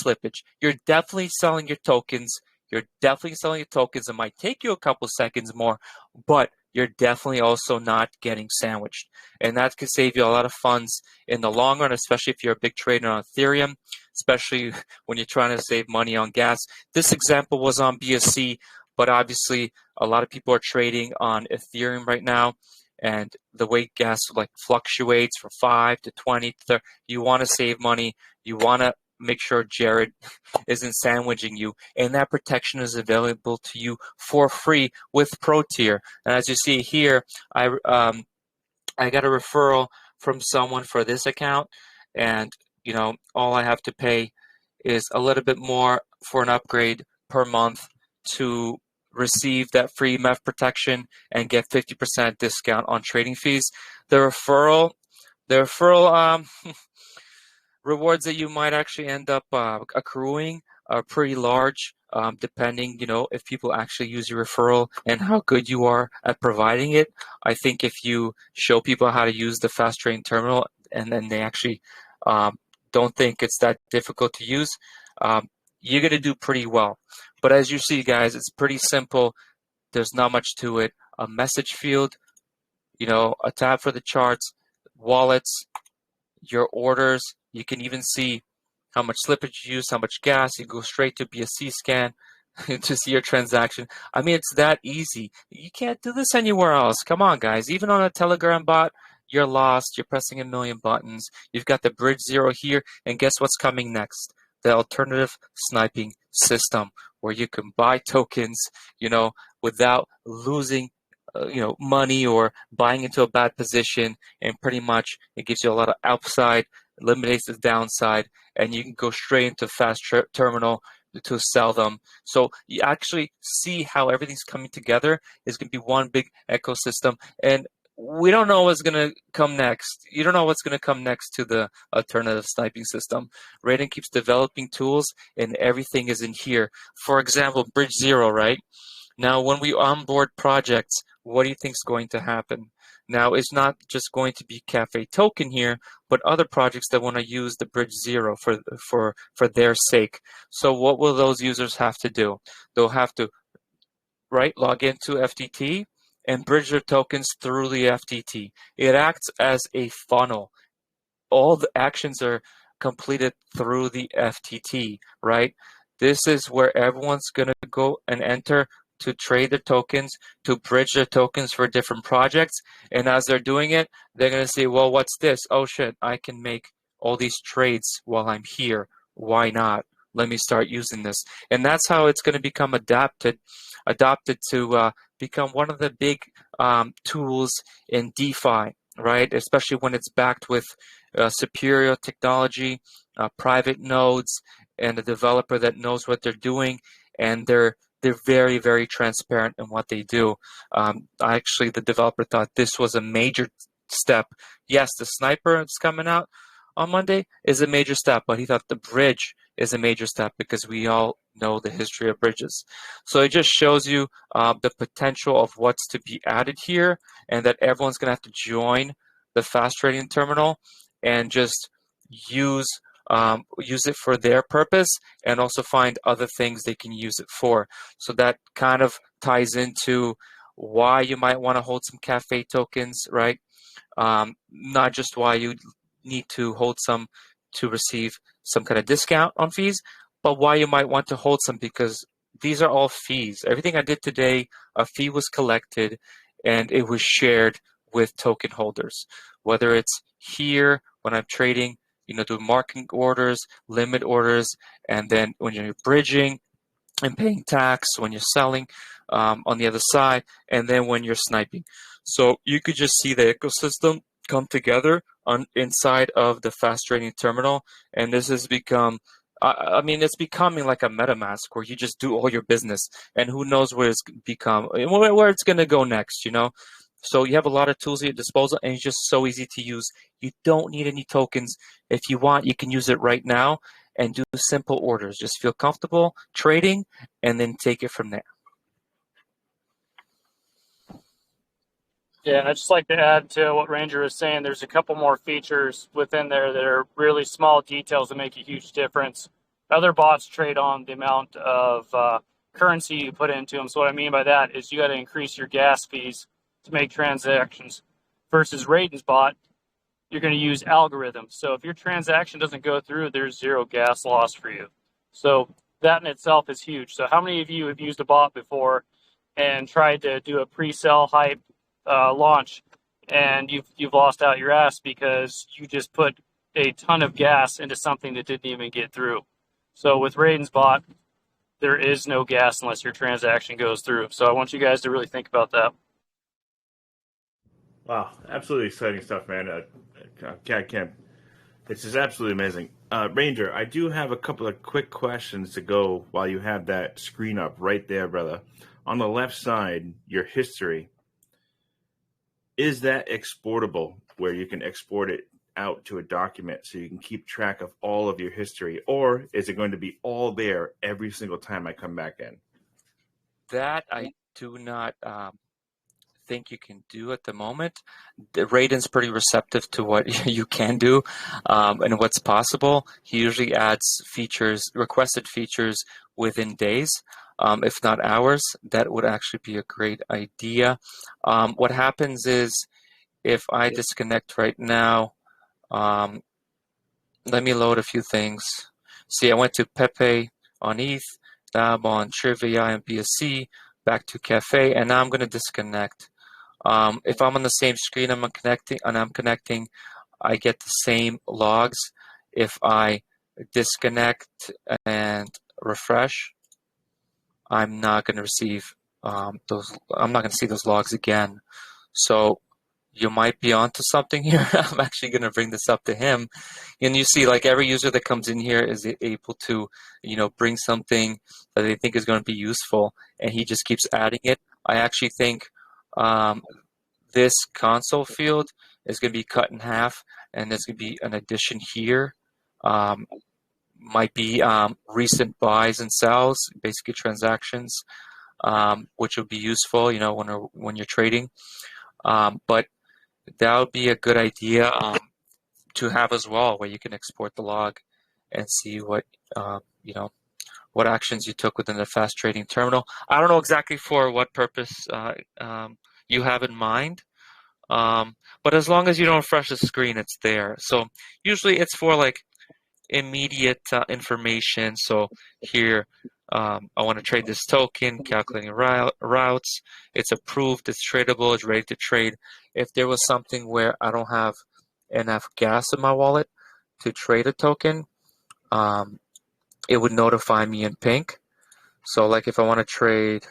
slippage. You're definitely selling your tokens. You're definitely selling your tokens. It might take you a couple seconds more, but you're definitely also not getting sandwiched. And that could save you a lot of funds in the long run, especially if you're a big trader on Ethereum, especially when you're trying to save money on gas. This example was on BSC, but obviously a lot of people are trading on Ethereum right now. And the way gas fluctuates from 5 to 20 to 30, you want to save money. You want to make sure Jared isn't sandwiching you, and that protection is available to you for free with Pro Tier. And as you see here, I got a referral from someone for this account, and all I have to pay is a little bit more for an upgrade per month to receive that free MEV protection and get 50% discount on trading fees. The referral rewards that you might actually end up accruing are pretty large, depending, if people actually use your referral and how good you are at providing it. I think if you show people how to use the fast trading terminal and then they actually don't think it's that difficult to use, you're going to do pretty well. But as you see, guys, it's pretty simple. There's not much to it. A message field, a tab for the charts, wallets, your orders. You can even see how much slippage you use, how much gas. You go straight to BSC scan to see your transaction. I mean, it's that easy. You can't do this anywhere else. Come on, guys. Even on a Telegram bot, you're lost. You're pressing a million buttons. You've got the bridge zero here. And guess what's coming next? The alternative sniping system, where you can buy tokens, without losing money or buying into a bad position, and pretty much it gives you a lot of upside, eliminates the downside, and you can go straight into fast terminal to sell them. So you actually see how everything's coming together. It's going to be one big ecosystem, and we don't know what's going to come next. You don't know what's going to come next to the alternative sniping system. Raiden keeps developing tools, and everything is in here. For example, Bridge Zero, right? Now, when we onboard projects, what do you think is going to happen? Now, it's not just going to be Cafe token here, but other projects that want to use the bridge 0 for their sake. So what will those users have to do? They'll have to log into FTT and bridge their tokens through the FTT. It acts as a funnel. All the actions are completed through the FTT, right? This is where everyone's going to go and enter to trade their tokens, to bridge their tokens for different projects. And as they're doing it, they're going to say, well, what's this? Oh, shit, I can make all these trades while I'm here. Why not? Let me start using this. And that's how it's going to become adopted to become one of the big tools in DeFi, right? Especially when it's backed with superior technology, private nodes, and a developer that knows what they're doing, and they're very, very transparent in what they do. Actually, the developer thought this was a major step. Yes, the sniper that's coming out on Monday is a major step, but he thought the bridge is a major step because we all know the history of bridges. So it just shows you the potential of what's to be added here, and that everyone's going to have to join the fast trading terminal and just use it for their purpose, and also find other things they can use it for. So that kind of ties into why you might want to hold some Cafe tokens, right? Not just why you need to hold some to receive some kind of discount on fees, but why you might want to hold some, because these are all fees. Everything I did today, a fee was collected and it was shared with token holders. Whether it's here when I'm trading, do marking orders, limit orders, and then when you're bridging and paying tax, when you're selling on the other side, and then when you're sniping. So you could just see the ecosystem come together inside of the fast trading terminal, and this has become, it's becoming like a MetaMask where you just do all your business, and who knows where it's where it's going to go next, So you have a lot of tools at your disposal, and it's just so easy to use. You don't need any tokens. If you want, you can use it right now and do simple orders. Just feel comfortable trading and then take it from there.
Yeah, and I'd just like to add to what Ranger was saying. There's a couple more features within there that are really small details that make a huge difference. Other bots trade on the amount of currency you put into them. So what I mean by that is you got to increase your gas fees to make transactions. Versus Raiden's bot, you're going to use algorithms. So if your transaction doesn't go through, there's zero gas loss for you. So that in itself is huge. So how many of you have used a bot before and tried to do a pre-sell hype launch, and you've lost out your ass because you just put a ton of gas into something that didn't even get through? So with Raiden's bot, there is no gas unless your transaction goes through. So I want you guys to really think about that.
Wow, absolutely exciting stuff, man. I can't. This is absolutely amazing. Ranger, I do have a couple of quick questions to go while you have that screen up right there, brother. On the left side, your history. Is that exportable, where you can export it out to a document so you can keep track of all of your history? Or is it going to be all there every single time I come back in?
That I do not think you can do at the moment. Raiden's pretty receptive to what you can do and what's possible. He usually adds requested features within days, if not hours. That would actually be a great idea. What happens is, if I disconnect right now, let me load a few things. See, I went to Pepe on ETH, Dab on Trivia and BSC, back to Cafe, and now I'm going to disconnect. If I'm on the same screen I'm connecting, I get the same logs. If I disconnect and refresh, I'm not going to receive those. I'm not going to see those logs again. So you might be onto something here. I'm actually going to bring this up to him, and you see, like, every user that comes in here is able to, bring something that they think is going to be useful, and he just keeps adding it. I actually think this console field is going to be cut in half, and there's going to be an addition here. Might be recent buys and sells, basically transactions, which will be useful, when you're trading. But that would be a good idea to have as well, where you can export the log and see what what actions you took within the fast trading terminal. I don't know exactly for what purpose you have in mind, but as long as you don't refresh the screen, it's there. So usually it's for like immediate information. So here, I want to trade this token, calculating routes. It's approved, it's tradable, it's ready to trade. If there was something where I don't have enough gas in my wallet to trade a token, it would notify me in pink. So like if I want to trade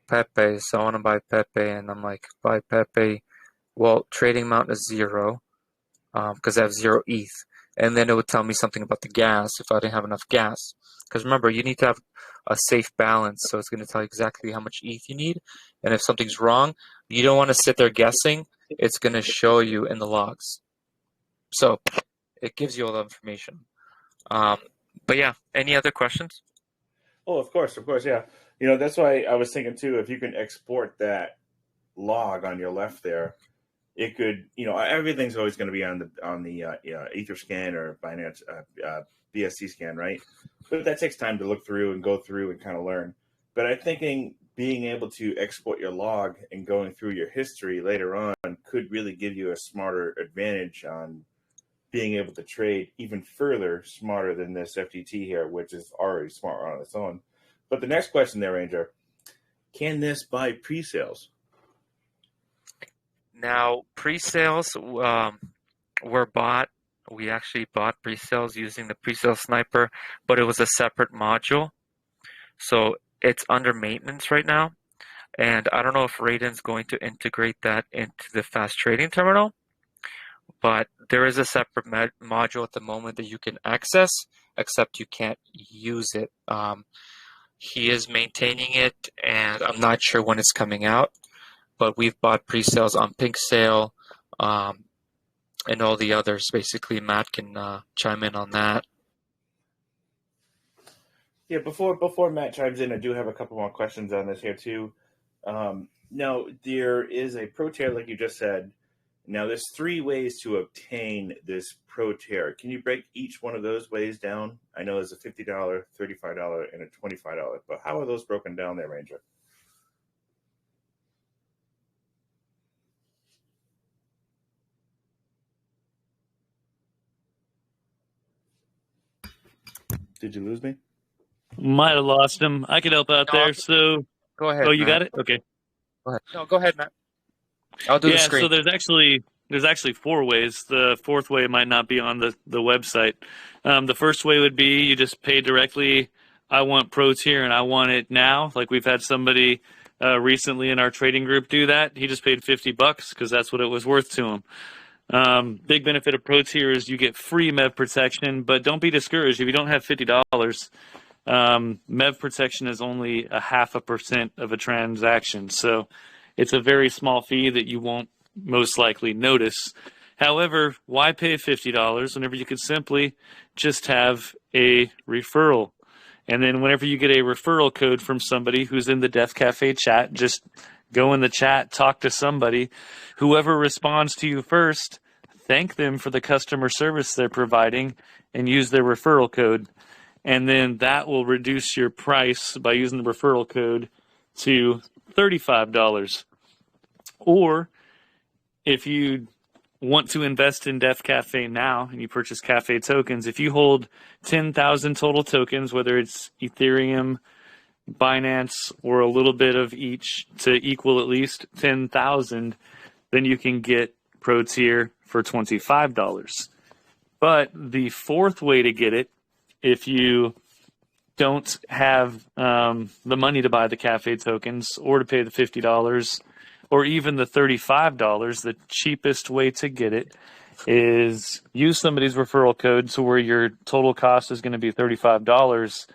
Pepe, so I want to buy Pepe, and I'm like, buy Pepe. Well, trading amount is 0 because I have 0 ETH. And then it would tell me something about the gas if I didn't have enough gas. Because remember, you need to have a safe balance. So it's going to tell you exactly how much ETH you need. And if something's wrong, you don't want to sit there guessing. It's going to show you in the logs. So it gives you all the information. But yeah, any other questions?
Oh, of course, yeah. That's why I was thinking too, if you can export that log on your left there, it could, everything's always going to be on the Etherscan or Binance BSC scan, right? But that takes time to look through and go through and kind of learn. But I'm thinking being able to export your log and going through your history later on could really give you a smarter advantage on being able to trade even further smarter than this FTT here, which is already smart on its own. But the next question there, Ranger, can this buy pre-sales?
Now, pre-sales were bought. We actually bought pre-sales using the pre-sale sniper, but it was a separate module. So it's under maintenance right now. And I don't know if Raden's going to integrate that into the fast trading terminal, but there is a separate module at the moment that you can access, except you can't use it. He is maintaining it, and I'm not sure when it's coming out, but we've bought pre-sales on Pink Sale and all the others. Basically, Matt can chime in on that.
Yeah, before Matt chimes in, I do have a couple more questions on this here too. Now, there is a pro tier, like you just said. Now, there's 3 ways to obtain this pro tier. Can you break each one of those ways down? I know there's a $50, $35, and a $25, but how are those broken down there, Ranger? Did you lose me?
Might have lost him. I could help out there. So,
Go ahead.
oh, you
Matt.
got it? Okay.
Go ahead. No, go ahead, Matt. I'll do the screen.
So there's actually 4 ways. The 4th way might not be on the website. The first way would be you just pay directly. I want pro tier and I want it now. Like we've had somebody recently in our trading group do that. He just paid $50 because that's what it was worth to him. Big benefit of pro tier is you get free MEV protection, but don't be discouraged if you don't have $50. MEV protection is only 0.5% of a transaction, so it's a very small fee that you won't most likely notice. However, why pay $50 whenever you could simply just have a referral? And then whenever you get a referral code from somebody who's in the Def.Cafe chat, just go in the chat, talk to somebody. Whoever responds to you first, thank them for the customer service they're providing and use their referral code. And then that will reduce your price by using the referral code to $35. Or if you want to invest in Def.Cafe now and you purchase cafe tokens, if you hold 10,000 total tokens, whether it's Ethereum, Binance, or a little bit of each to equal at least 10,000, then you can get Pro Tier for $25. But the 4th way to get it, if you don't have the money to buy the cafe tokens or to pay the $50 or even the $35, the cheapest way to get it is use somebody's referral code to where your total cost is going to be $35,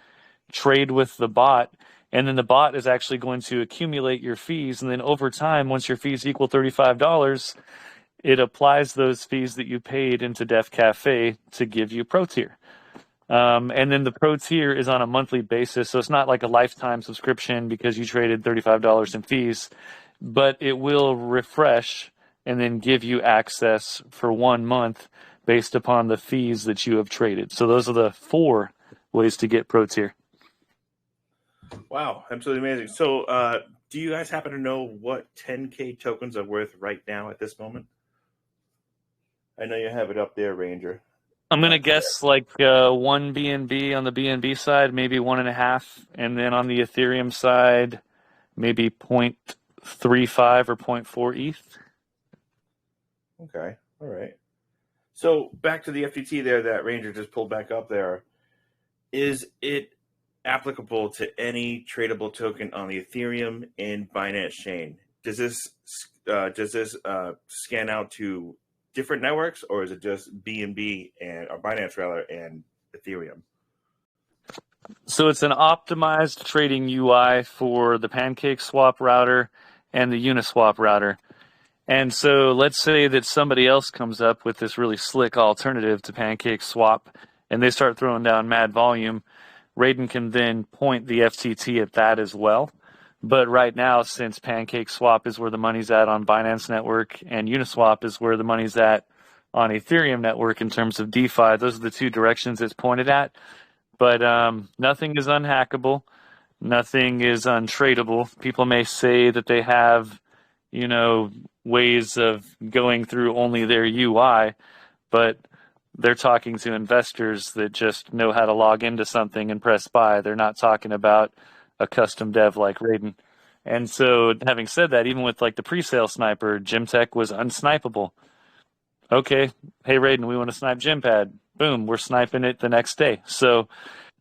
trade with the bot, and then the bot is actually going to accumulate your fees. And then over time, once your fees equal $35, it applies those fees that you paid into Def.Cafe to give you Pro Tier. And then the Pro Tier is on a monthly basis, so it's not like a lifetime subscription because you traded $35 in fees, but it will refresh and then give you access for 1 month based upon the fees that you have traded. So those are the 4 ways to get pro tier.
Wow, absolutely amazing. So do you guys happen to know what 10K tokens are worth right now at this moment? I know you have it up there, Ranger.
I'm going to guess like 1 BNB on the BNB side, maybe 1.5. And then on the Ethereum side, maybe 0.35 or 0.4 ETH.
Okay, all right. So back to the FTT there that Ranger just pulled back up there. Is it applicable to any tradable token on the Ethereum and Binance chain? Does this scan out to different networks, or is it just BNB or Binance rather and Ethereum?
So it's an optimized trading UI for the PancakeSwap router and the Uniswap router. And so let's say that somebody else comes up with this really slick alternative to PancakeSwap, and they start throwing down mad volume. Raiden can then point the FTT at that as well. But right now, since PancakeSwap is where the money's at on Binance Network and Uniswap is where the money's at on Ethereum Network in terms of DeFi, those are the 2 directions it's pointed at. But nothing is unhackable. Nothing is untradeable. People may say that they have, ways of going through only their UI, but they're talking to investors that just know how to log into something and press buy. They're not talking about a custom dev like Raiden. And so having said that, even with like the pre-sale sniper, Gymtech was unsnipeable. Okay, hey Raiden, we want to snipe Gympad. Boom, we're sniping it the next day. So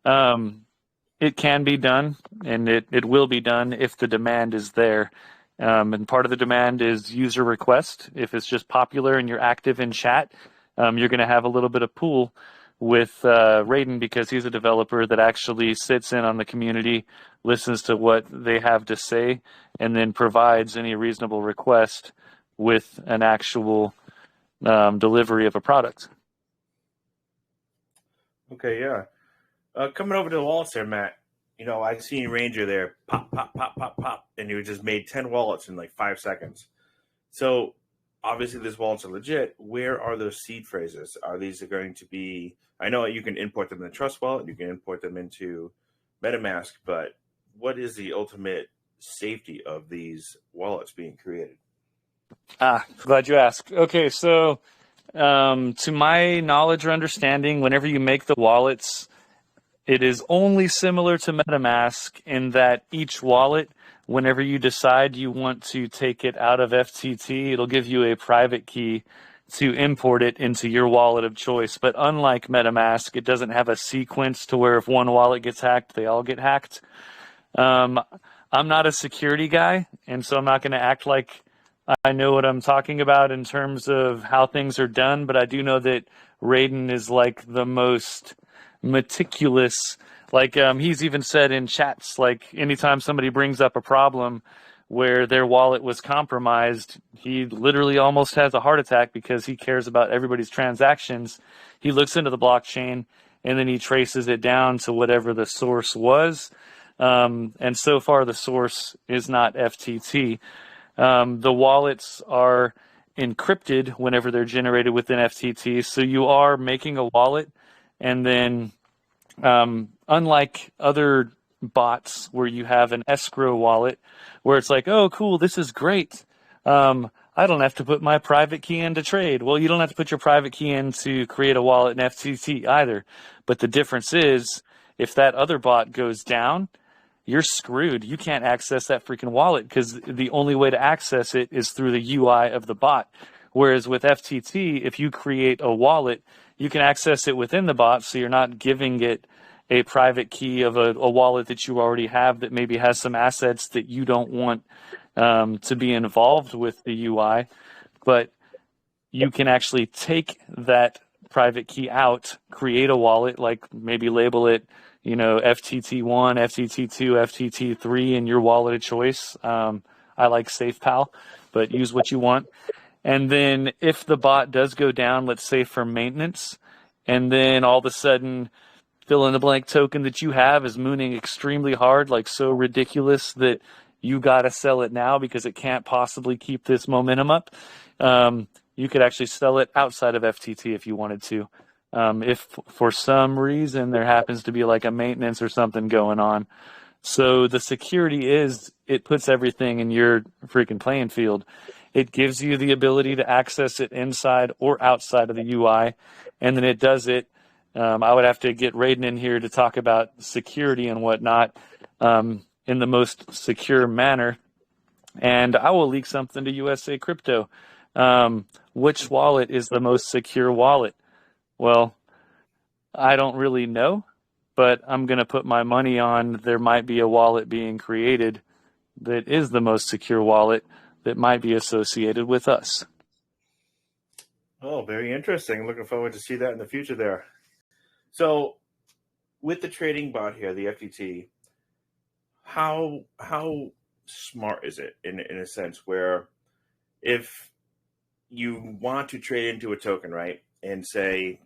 it can be done, and it will be done if the demand is there. And part of the demand is user request. If it's just popular and you're active in chat, you're going to have a little bit of pool with Raiden because he's a developer that actually sits in on the community, listens to what they have to say, and then provides any reasonable request with an actual delivery of a product.
Okay, yeah. Coming over to the wallets there, Matt. I seen Ranger there, pop, pop, pop, pop, pop, and you just made 10 wallets in like 5 seconds. So obviously these wallets are legit. Where are those seed phrases? Are these going to be, I know you can import them in the Trust wallet, you can import them into MetaMask, but what is the ultimate safety of these wallets being created?
Glad you asked. Okay, so to my knowledge or understanding, whenever you make the wallets, it is only similar to MetaMask in that each wallet, whenever you decide you want to take it out of FTT, it'll give you a private key to import it into your wallet of choice. But unlike MetaMask, it doesn't have a sequence to where if one wallet gets hacked, they all get hacked. I'm not a security guy, and so I'm not going to act like I know what I'm talking about in terms of how things are done, but I do know that Raiden is like the most meticulous. Like he's even said in chats, like anytime somebody brings up a problem where their wallet was compromised, he literally almost has a heart attack because he cares about everybody's transactions. He looks into the blockchain and then he traces it down to whatever the source was. And so far the source is not FTT. The wallets are encrypted whenever they're generated within FTT. So you are making a wallet, and then unlike other bots where you have an escrow wallet where it's like, oh, cool, this is great. I don't have to put my private key in to trade. Well, you don't have to put your private key in to create a wallet in FTT either. But the difference is if that other bot goes down, you're screwed. You can't access that freaking wallet because the only way to access it is through the UI of the bot. Whereas with FTT, if you create a wallet, you can access it within the bot, so you're not giving it a private key of a wallet that you already have that maybe has some assets that you don't want to be involved with the UI. But you can actually take that private key out, create a wallet, like maybe label it, FTT1, FTT2, FTT3 in your wallet of choice. I like SafePal, but use what you want. And then if the bot does go down, let's say for maintenance, and then all of a sudden fill in the blank token that you have is mooning extremely hard, like so ridiculous that you got to sell it now because it can't possibly keep this momentum up. You could actually sell it outside of FTT if you wanted to. If for some reason there happens to be like a maintenance or something going on. So the security is, it puts everything in your freaking playing field. It gives you the ability to access it inside or outside of the UI, and then it does it. I would have to get Raiden in here to talk about security and whatnot in the most secure manner. And I will leak something to USA Crypto. Which wallet is the most secure wallet? Well, I don't really know, but I'm going to put my money on there might be a wallet being created that is the most secure wallet that might be associated with us.
Oh, very interesting. Looking forward to see that in the future there. So with the trading bot here, the FTT, how smart is it in a sense where if you want to trade into a token, right, and say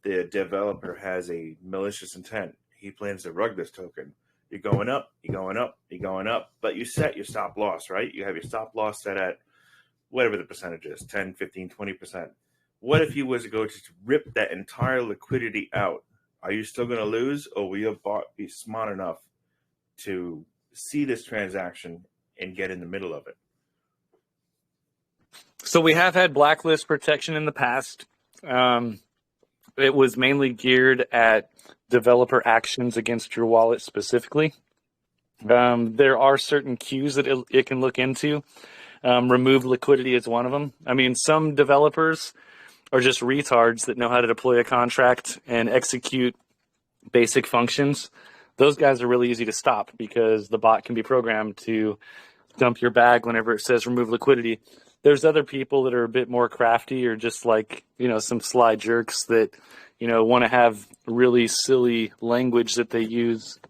the developer has a malicious intent, he plans to rug this token, you're going up, you're going up, you're going up, but you set your stop loss, right? You have your stop loss set at whatever the percentage is, 10, 15, 20%. What if you was to go to rip that entire liquidity out? Are you still going to lose, or will your bot be smart enough to see this transaction and get in the middle of it?
So we have had blacklist protection in the past. It was mainly geared at developer actions against your wallet specifically. There are certain queues that it can look into. Remove liquidity is one of them. I mean, some developers are just retards that know how to deploy a contract and execute basic functions. Those guys are really easy to stop because the bot can be programmed to dump your bag whenever it says remove liquidity. There's other people that are a bit more crafty or just like, some sly jerks that, want to have really silly language that they use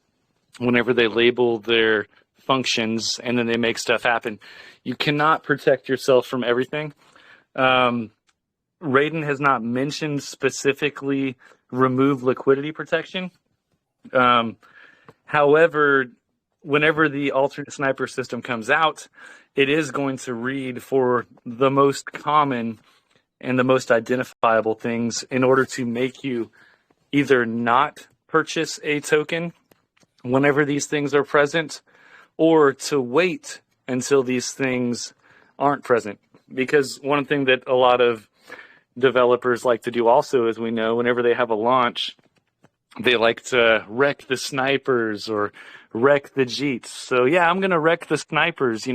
whenever they label their functions and then they make stuff happen. You cannot protect yourself from everything. Raiden has not mentioned specifically remove liquidity protection. However, whenever the alternate sniper system comes out, it is going to read for the most common and the most identifiable things in order to make you either not purchase a token whenever these things are present, or to wait until these things aren't present. Because one thing that a lot of developers like to do also, as we know, whenever they have a launch, they like to wreck the snipers or wreck the Jeets. So yeah, I'm going to wreck the snipers.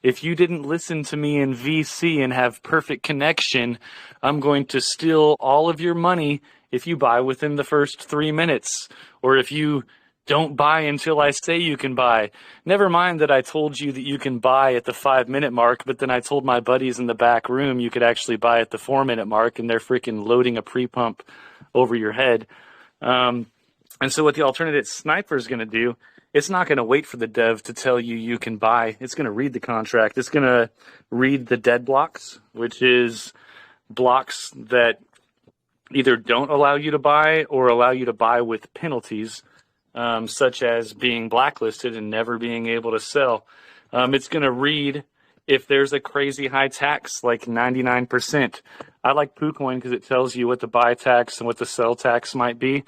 If you didn't listen to me in VC and have perfect connection, I'm going to steal all of your money if you buy within the first 3 minutes, or if you don't buy until I say you can buy. Never mind that I told you that you can buy at the 5-minute mark, but then I told my buddies in the back room you could actually buy at the 4-minute mark, and they're freaking loading a pre-pump over your head. And so what the alternative sniper is going to do, it's not going to wait for the dev to tell you you can buy. It's going to read the contract. It's going to read the dead blocks, which is blocks that either don't allow you to buy or allow you to buy with penalties, such as being blacklisted and never being able to sell. It's going to read if there's a crazy high tax, like 99%. I like PooCoin because it tells you what the buy tax and what the sell tax might be,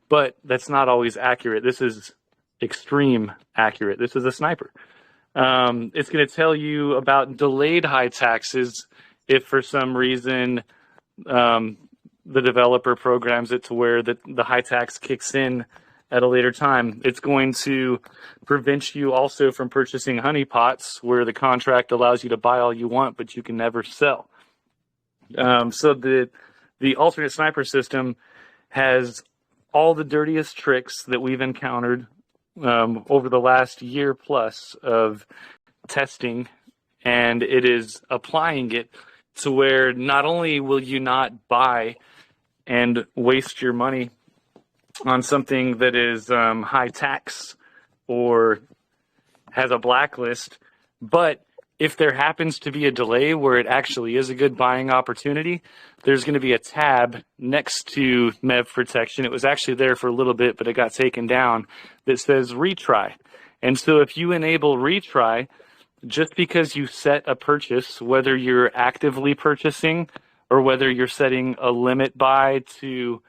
but that's not always accurate. This is extreme accurate. This is a sniper. It's going to tell you about delayed high taxes if for some reason the developer programs it to where the high tax kicks in at a later time. It's going to prevent you also from purchasing honeypots where the contract allows you to buy all you want, but you can never sell. So the alternate sniper system has all the dirtiest tricks that we've encountered over the last year plus of testing, and it is applying it to where not only will you not buy and waste your money on something that is high tax or has a blacklist, but if there happens to be a delay where it actually is a good buying opportunity, there's going to be a tab next to MEV protection. It was actually there for a little bit, but it got taken down, that says retry. And so if you enable retry, just because you set a purchase, whether you're actively purchasing or whether you're setting a limit buy to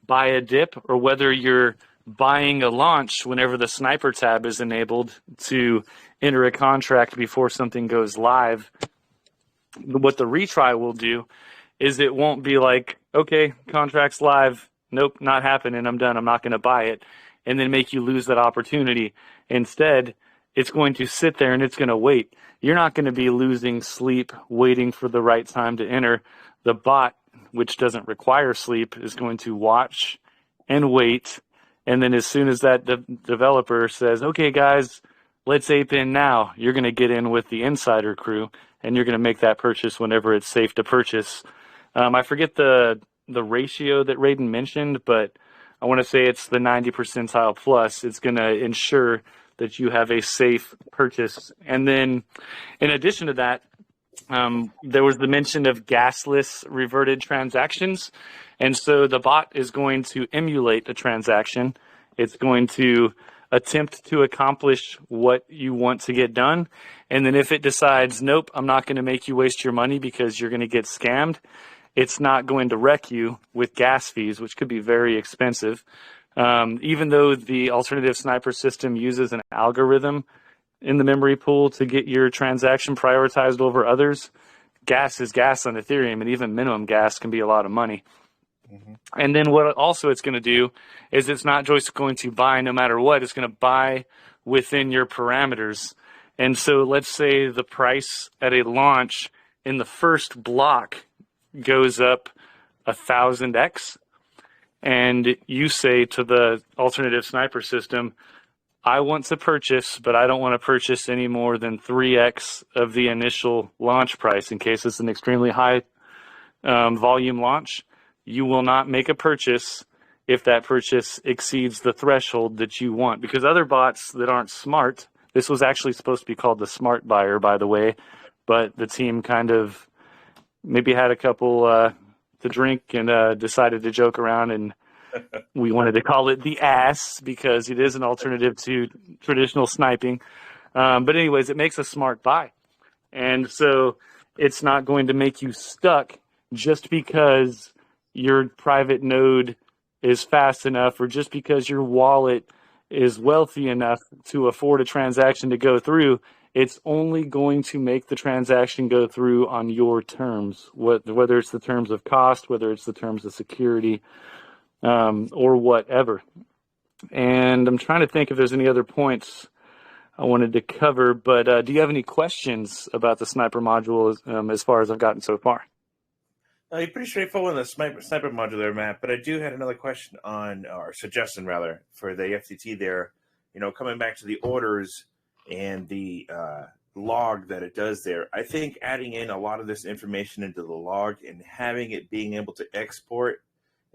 buy a dip, or whether you're buying a launch whenever the sniper tab is enabled to enter a contract before something goes live, what the retry will do is it won't be like, okay, contract's live, nope, not happening, I'm done, I'm not going to buy it, and then make you lose that opportunity. Instead, it's going to sit there and it's going to wait. You're not going to be losing sleep waiting for the right time to enter. The bot, which doesn't require sleep, is going to watch and wait. And then as soon as that developer says, okay, guys, let's ape in now, you're going to get in with the insider crew and you're going to make that purchase whenever it's safe to purchase. I forget the ratio that Raiden mentioned, but I want to say it's the 90 percentile plus. It's going to ensure that you have a safe purchase. And then in addition to that, there was the mention of gasless reverted transactions. And so the bot is going to emulate a transaction. It's going to attempt to accomplish what you want to get done. And then if it decides, nope, I'm not going to make you waste your money because you're going to get scammed, it's not going to wreck you with gas fees, which could be very expensive. Even though the alternative sniper system uses an algorithm in the memory pool to get your transaction prioritized over others, gas is gas on Ethereum, and even minimum gas can be a lot of money. Mm-hmm. And then what also it's going to do is it's not just going to buy no matter what, it's going to buy within your parameters. And so let's say the price at a launch in the first block goes up 1,000x. And you say to the alternative sniper system, I want to purchase, but I don't want to purchase any more than 3x of the initial launch price in case it's an extremely high volume launch. You will not make a purchase if that purchase exceeds the threshold that you want. Because other bots that aren't smart, this was actually supposed to be called the smart buyer, by the way, but the team kind of maybe had a couple to drink and decided to joke around, and we wanted to call it the ass because it is an alternative to traditional sniping. But anyways, it makes a smart buy. And so it's not going to make you stuck just because your private node is fast enough or just because your wallet is wealthy enough to afford a transaction to go through. It's only going to make the transaction go through on your terms, whether it's the terms of cost, whether it's the terms of security, or whatever. And I'm trying to think if there's any other points I wanted to cover, but do you have any questions about the sniper module as far as I've gotten so far?
You're pretty straightforward on the sniper module there, Matt, but I do have another question on, or suggestion rather, for the FTT there. You know, coming back to the orders and the log that it does there, I think adding in a lot of this information into the log and having it being able to export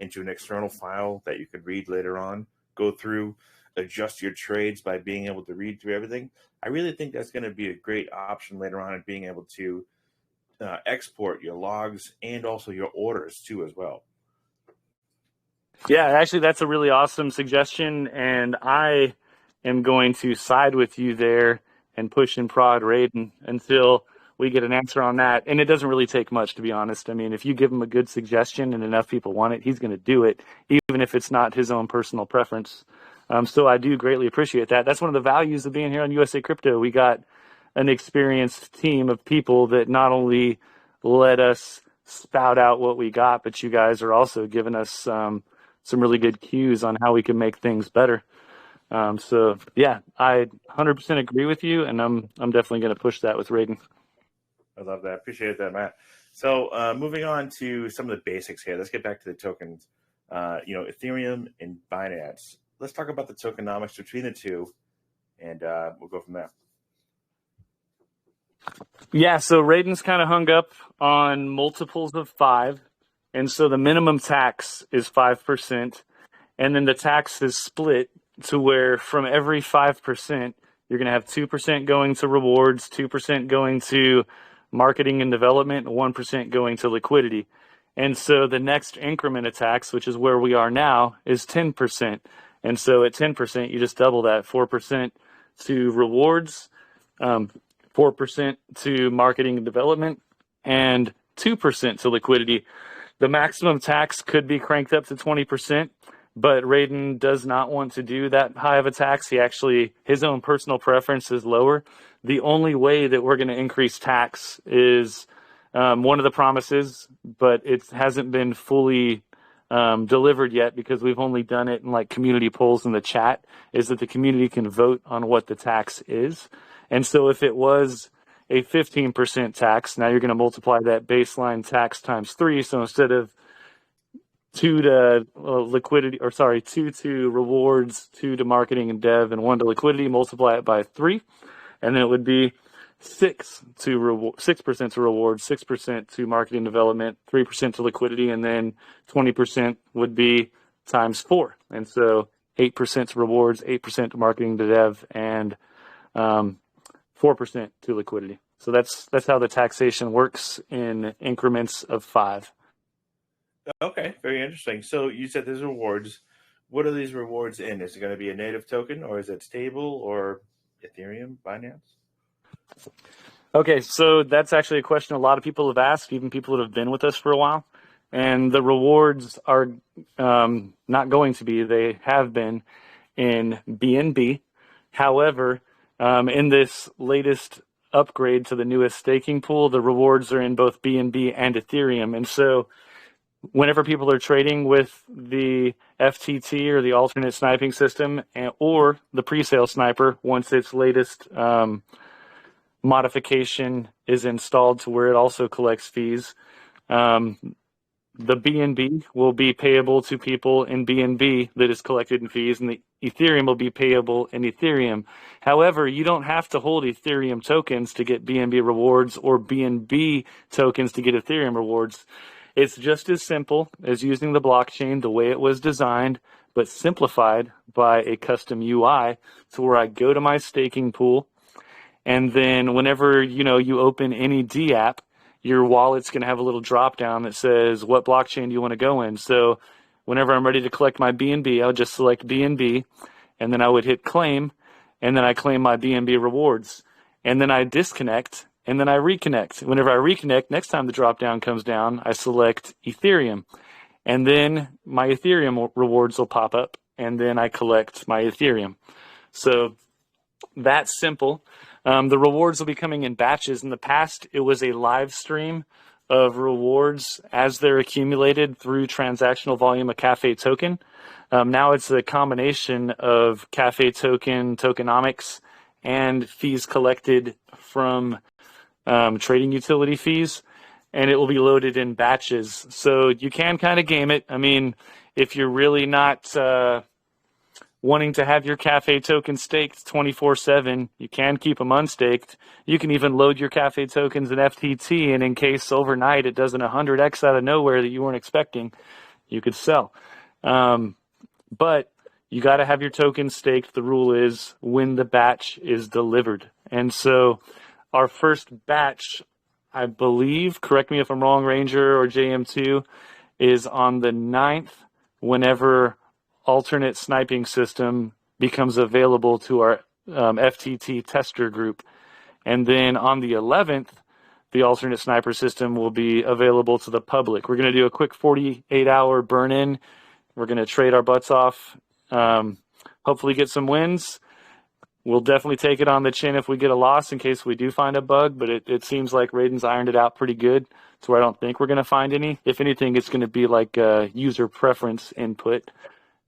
into an external file that you could read later on, go through, adjust your trades by being able to read through everything. I really think that's going to be a great option later on in being able to export your logs and also your orders too as well.
Yeah, actually, that's a really awesome suggestion, and I am going to side with you there and push and prod Raiden until we get an answer on that. And it doesn't really take much, to be honest. I mean, if you give him a good suggestion and enough people want it, he's going to do it, even if it's not his own personal preference. So I do greatly appreciate that. That's one of the values of being here on USA Crypto. We got an experienced team of people that not only let us spout out what we got, but you guys are also giving us some really good cues on how we can make things better. So yeah, I 100% agree with you, and I'm definitely going to push that with Raiden.
I love that. Appreciate that, Matt. So moving on to some of the basics here. Let's get back to the tokens. Ethereum and Binance. Let's talk about the tokenomics between the two, and we'll go from there.
Yeah, so Raiden's kind of hung up on multiples of 5, and so the minimum tax is 5%, and then the tax is split to where from every 5%, you're going to have 2% going to rewards, 2% going to marketing and development, 1% going to liquidity. And so the next increment of tax, which is where we are now, is 10%. And so at 10%, you just double that, 4% to rewards, 4% to marketing and development, and 2% to liquidity. The maximum tax could be cranked up to 20%, but Raiden does not want to do that high of a tax. His own personal preference is lower. The only way that we're going to increase tax is one of the promises, but it hasn't been fully delivered yet because we've only done it in like community polls in the chat, is that the community can vote on what the tax is. And so if it was a 15% tax, now you're going to multiply that baseline tax times 3. So instead of 2 to liquidity, or sorry, 2 to rewards, 2 to marketing and dev, and 1 to liquidity, multiply it by 3, and then it would be 6% to rewards, 6% to marketing development, 3% to liquidity, and then 20% would be times 4. And so 8% to rewards, 8% to marketing to dev, and 4% to liquidity. So that's how the taxation works in increments of 5.
Okay, very interesting. So you said there's rewards. What are these rewards in? Is it going to be a native token, or is it stable, or Ethereum, Binance?
Okay, so that's actually a question a lot of people have asked, even people that have been with us for a while. And the rewards are not going to be, they have been in BNB. However, in this latest upgrade to the newest staking pool, the rewards are in both BNB and Ethereum. And so whenever people are trading with the FTT or the alternate sniping system or the presale sniper, once its latest modification is installed to where it also collects fees, the BNB will be payable to people in BNB that is collected in fees, and the Ethereum will be payable in Ethereum. However, you don't have to hold Ethereum tokens to get BNB rewards or BNB tokens to get Ethereum rewards. It's just as simple as using the blockchain the way it was designed, but simplified by a custom UI to where I go to my staking pool, and then whenever you open any D app, your wallet's going to have a little drop down that says, what blockchain do you want to go in? So whenever I'm ready to collect my BNB, I'll just select BNB, and then I would hit claim, and then I claim my BNB rewards. And then I disconnect, and then I reconnect. Whenever I reconnect, next time the drop down comes down, I select Ethereum. And then my Ethereum rewards will pop up, and then I collect my Ethereum. So that's simple. The rewards will be coming in batches. In the past, it was a live stream of rewards as they're accumulated through transactional volume of Cafe token. Now it's a combination of Cafe token, tokenomics, and fees collected from trading utility fees, and it will be loaded in batches. So you can kind of game it. I mean, if you're really not wanting to have your Cafe token staked 24/7, you can keep them unstaked. You can even load your Cafe tokens in FTT, and in case overnight it does an 100x out of nowhere that you weren't expecting, you could sell. But you got to have your tokens staked. The rule is when the batch is delivered. And so our first batch, I believe, correct me if I'm wrong, Ranger or JM2, is on the 9th, whenever alternate sniping system becomes available to our FTT tester group. And then on the 11th, the alternate sniper system will be available to the public. We're going to do a quick 48-hour burn-in. We're going to trade our butts off, hopefully get some wins. We'll definitely take it on the chin if we get a loss in case we do find a bug, but it seems like Raiden's ironed it out pretty good, so I don't think we're going to find any. If anything, it's going to be like user preference input.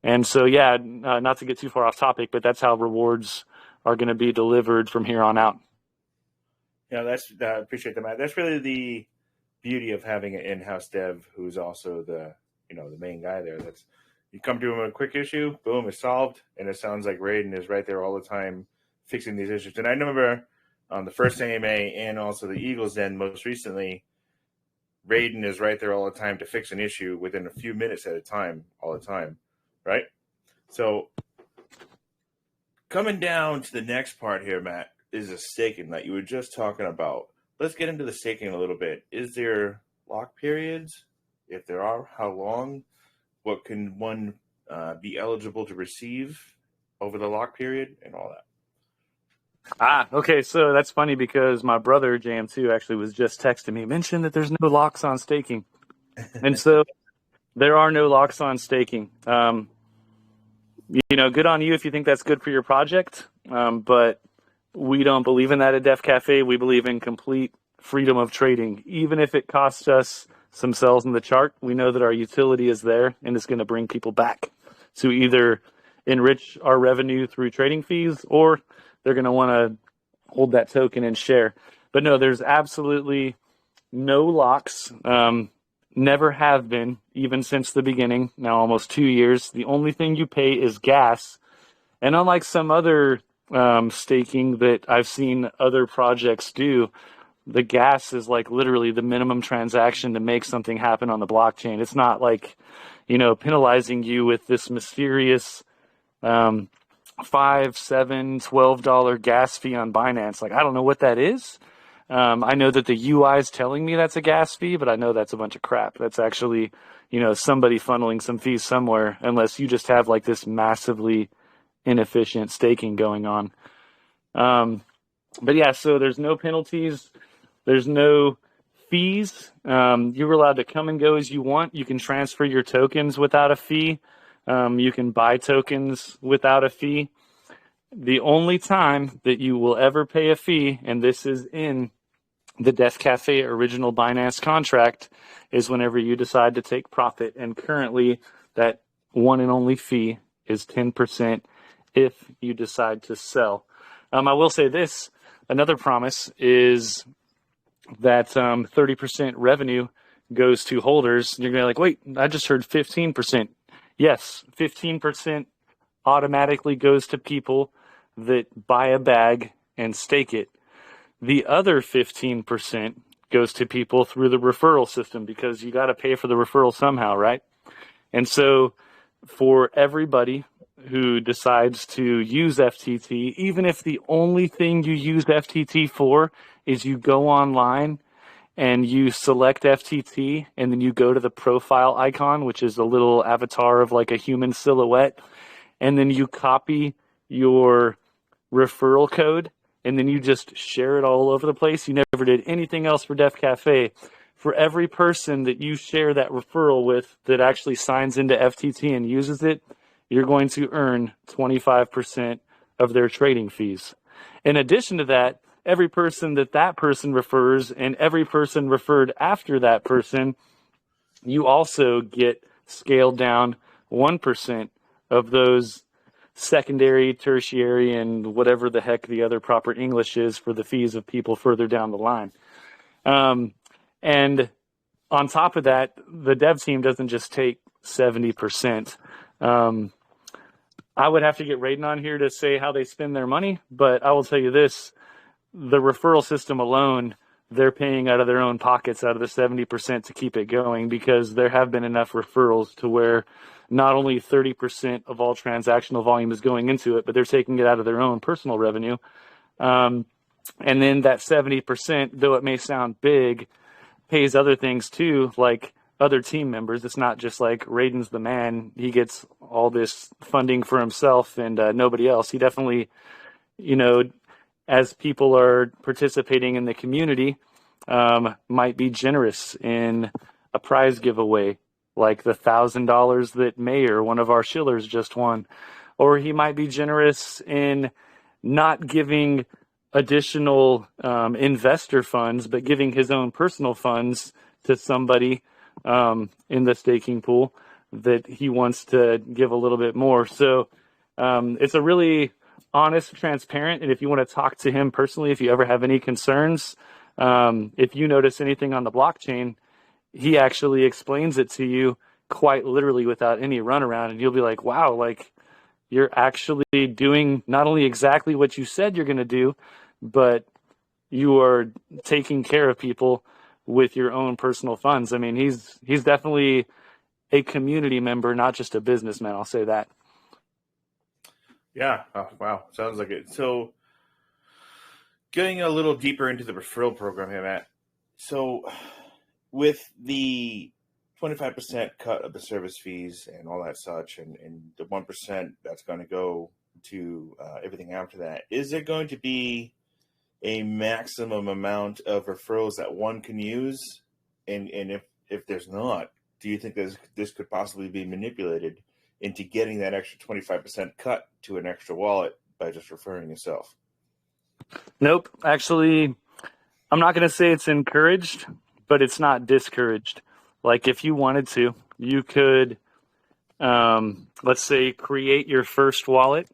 And so, yeah, not to get too far off topic, but that's how rewards are going to be delivered from here on out.
Yeah, I appreciate that, Matt. That's really the beauty of having an in-house dev who's also the main guy there. That's, you come to him with a quick issue, boom, it's solved, and it sounds like Raiden is right there all the time fixing these issues. And I remember on the first AMA and also the Eagles Den most recently, Raiden is right there all the time to fix an issue within a few minutes at a time, all the time. Right? So coming down to the next part here, Matt, is the staking that you were just talking about. Let's get into the staking a little bit. Is there lock periods? If there are, how long? What can one be eligible to receive over the lock period and all that?
Okay. So that's funny because my brother JM2 actually was just texting me, mentioned that there's no locks on staking, and so there are no locks on staking. Good on you if you think that's good for your project, but we don't believe in that at Def.Cafe. We believe in complete freedom of trading, even if it costs us some cells in the chart. We know that our utility is there and it's going to bring people back to either enrich our revenue through trading fees, or they're going to want to hold that token and share. But no, there's absolutely no locks. Never have been, even since the beginning, now almost 2 years. The only thing you pay is gas. And unlike some other staking that I've seen other projects do, the gas is like literally the minimum transaction to make something happen on the blockchain. It's not like, penalizing you with this mysterious $5, $7, $12 gas fee on Binance. Like, I don't know what that is. I know that the UI is telling me that's a gas fee, but I know that's a bunch of crap. That's actually, somebody funneling some fees somewhere, unless you just have like this massively inefficient staking going on. But yeah, so there's no penalties. There's no fees. You're allowed to come and go as you want. You can transfer your tokens without a fee. You can buy tokens without a fee. The only time that you will ever pay a fee, and this is in the Def.Cafe original Binance contract, is whenever you decide to take profit. And currently, that one and only fee is 10% if you decide to sell. I will say this, another promise is that 30% revenue goes to holders. You're going to be like, wait, I just heard 15%. Yes, 15% automatically goes to people that buy a bag and stake it. The other 15% goes to people through the referral system, because you got to pay for the referral somehow, right? And so for everybody who decides to use FTT, even if the only thing you use FTT for is you go online and you select FTT and then you go to the profile icon, which is a little avatar of like a human silhouette, and then you copy your referral code and then you just share it all over the place. You never did anything else for Def.Cafe. For every person that you share that referral with that actually signs into FTT and uses it, you're going to earn 25% of their trading fees. In addition to that, every person that person refers and every person referred after that person, you also get scaled down 1% of those secondary, tertiary, and whatever the heck the other proper English is for the fees of people further down the line. And on top of that, the dev team doesn't just take 70%. I would have to get Raiden on here to say how they spend their money, but I will tell you this, the referral system alone, they're paying out of their own pockets out of the 70% to keep it going, because there have been enough referrals to where not only 30% of all transactional volume is going into it, but they're taking it out of their own personal revenue. And then that 70%, though it may sound big, pays other things too, like other team members. It's not just like Raiden's the man. He gets all this funding for himself and nobody else. He definitely, as people are participating in the community, might be generous in a prize giveaway, like the $1,000 that Mayor, one of our shillers, just won. Or he might be generous in not giving additional investor funds, but giving his own personal funds to somebody in the staking pool that he wants to give a little bit more. So it's a really honest, transparent, and if you want to talk to him personally, if you ever have any concerns, if you notice anything on the blockchain, he actually explains it to you quite literally without any runaround, and you'll be like, wow, like you're actually doing not only exactly what you said you're going to do, but you are taking care of people with your own personal funds. I mean, he's definitely a community member, not just a businessman. I'll say that.
Yeah. Oh, wow. Sounds like it. So getting a little deeper into the referral program here, Matt. So with the 25% cut of the service fees and all that such, and the 1% that's going to go to everything after that. Is there going to be a maximum amount of referrals that one can use? And if there's not, do you think this could possibly be manipulated into getting that extra 25% cut to an extra wallet by just referring yourself?
Nope. Actually, I'm not going to say it's encouraged, but it's not discouraged. Like if you wanted to, you could, let's say, create your first wallet.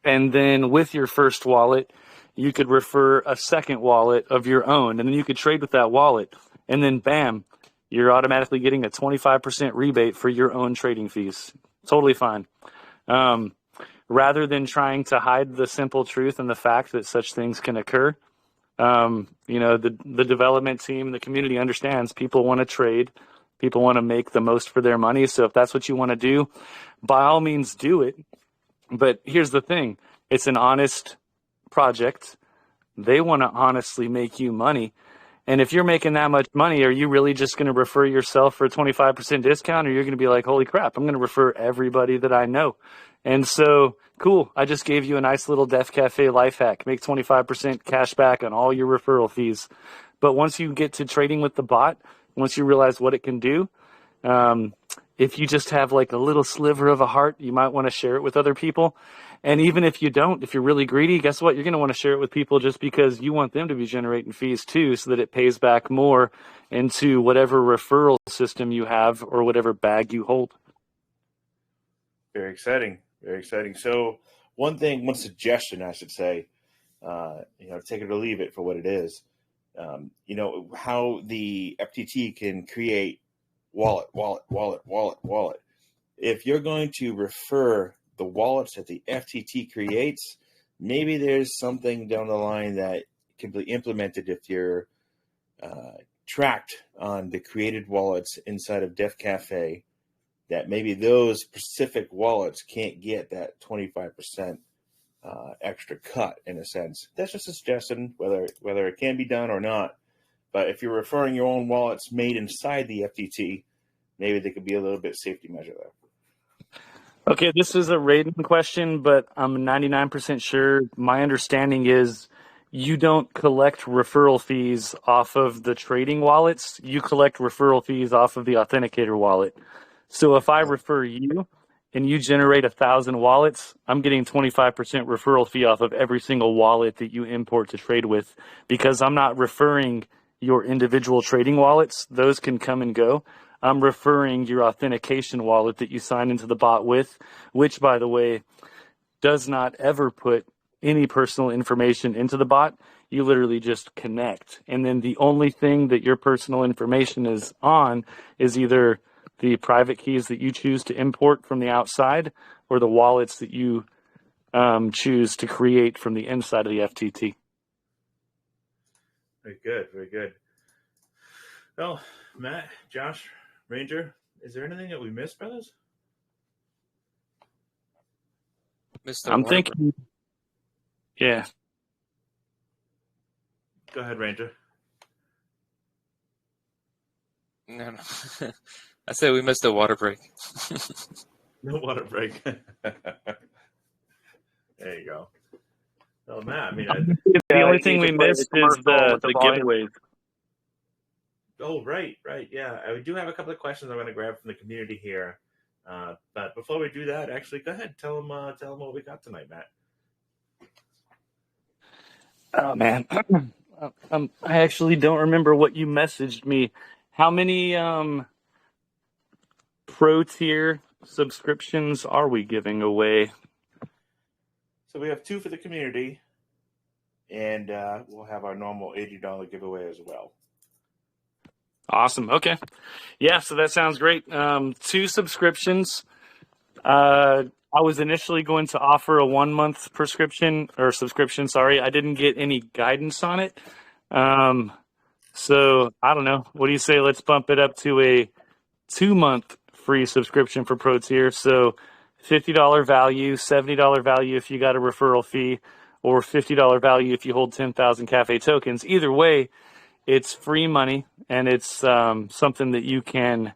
And then with your first wallet, you could refer a second wallet of your own. And then you could trade with that wallet. And then bam, you're automatically getting a 25% rebate for your own trading fees. Totally fine. Rather than trying to hide the simple truth and the fact that such things can occur, the development team, the community understands people want to trade. People want to make the most for their money. So if that's what you want to do, by all means do it. But here's the thing. It's an honest project. They want to honestly make you money. And if you're making that much money, are you really just going to refer yourself for a 25% discount? Or you're going to be like, holy crap, I'm going to refer everybody that I know. And so, cool, I just gave you a nice little Def.Cafe life hack. Make 25% cash back on all your referral fees. But once you get to trading with the bot, once you realize what it can do, if you just have like a little sliver of a heart, you might want to share it with other people. And even if you don't, if you're really greedy, guess what? You're going to want to share it with people just because you want them to be generating fees too, so that it pays back more into whatever referral system you have or whatever bag you hold.
Very exciting. Very exciting. So one suggestion, I should say, take it or leave it for what it is. How the FTT can create wallet. If you're going to refer the wallets that the FTT creates, maybe there's something down the line that can be implemented if you're tracked on the created wallets inside of Def.Cafe, that maybe those specific wallets can't get that 25% extra cut in a sense. That's just a suggestion, whether it can be done or not. But if you're referring your own wallets made inside the FTT, maybe there could be a little bit safety measure there.
Okay, this is a rating question, but I'm 99% sure. My understanding is you don't collect referral fees off of the trading wallets. You collect referral fees off of the authenticator wallet. So if I refer you and you generate 1,000 wallets, I'm getting 25% referral fee off of every single wallet that you import to trade with, because I'm not referring your individual trading wallets. Those can come and go. I'm referring your authentication wallet that you sign into the bot with, which, by the way, does not ever put any personal information into the bot. You literally just connect. And then the only thing that your personal information is on is either the private keys that you choose to import from the outside or the wallets that you choose to create from the inside of the FTT.
Very good, very good. Well, Matt, Josh, Ranger, is there anything that we missed, brothers?
I'm thinking, yeah.
Go ahead, Ranger.
No. I say we missed a water break.
No water break. There you go. Well, Matt,
the only thing we missed is the giveaways.
Oh, right. Yeah, I do have a couple of questions I'm going to grab from the community here. But before we do that, actually, go ahead. Tell them what we got tonight, Matt.
Oh, man. I actually don't remember what you messaged me. How many pro tier subscriptions are we giving away?
So we have 2 for the community, and we'll have our normal $80 giveaway as well.
Awesome. Okay. Yeah, so that sounds great. 2 subscriptions. I was initially going to offer a 1-month subscription. Sorry, I didn't get any guidance on it. So I don't know. What do you say? Let's bump it up to a 2-month free subscription for Pro Tier. So $50 value, $70 value if you got a referral fee, or $50 value if you hold 10,000 cafe tokens. Either way, it's free money, and it's something that you can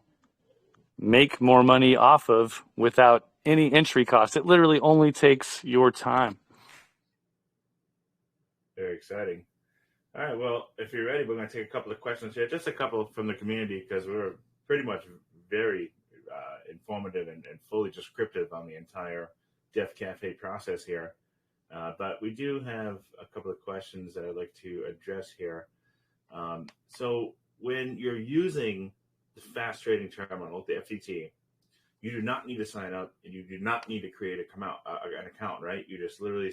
make more money off of without any entry cost. It literally only takes your time.
Very exciting. All right, well, if you're ready, we're going to take a couple of questions here, just a couple from the community, because we're pretty much very informative and fully descriptive on the entire Def.Cafe process here. But we do have a couple of questions that I'd like to address here. So when you're using the fast trading terminal, the FTT, you do not need to sign up and you do not need to create an account, right? You just literally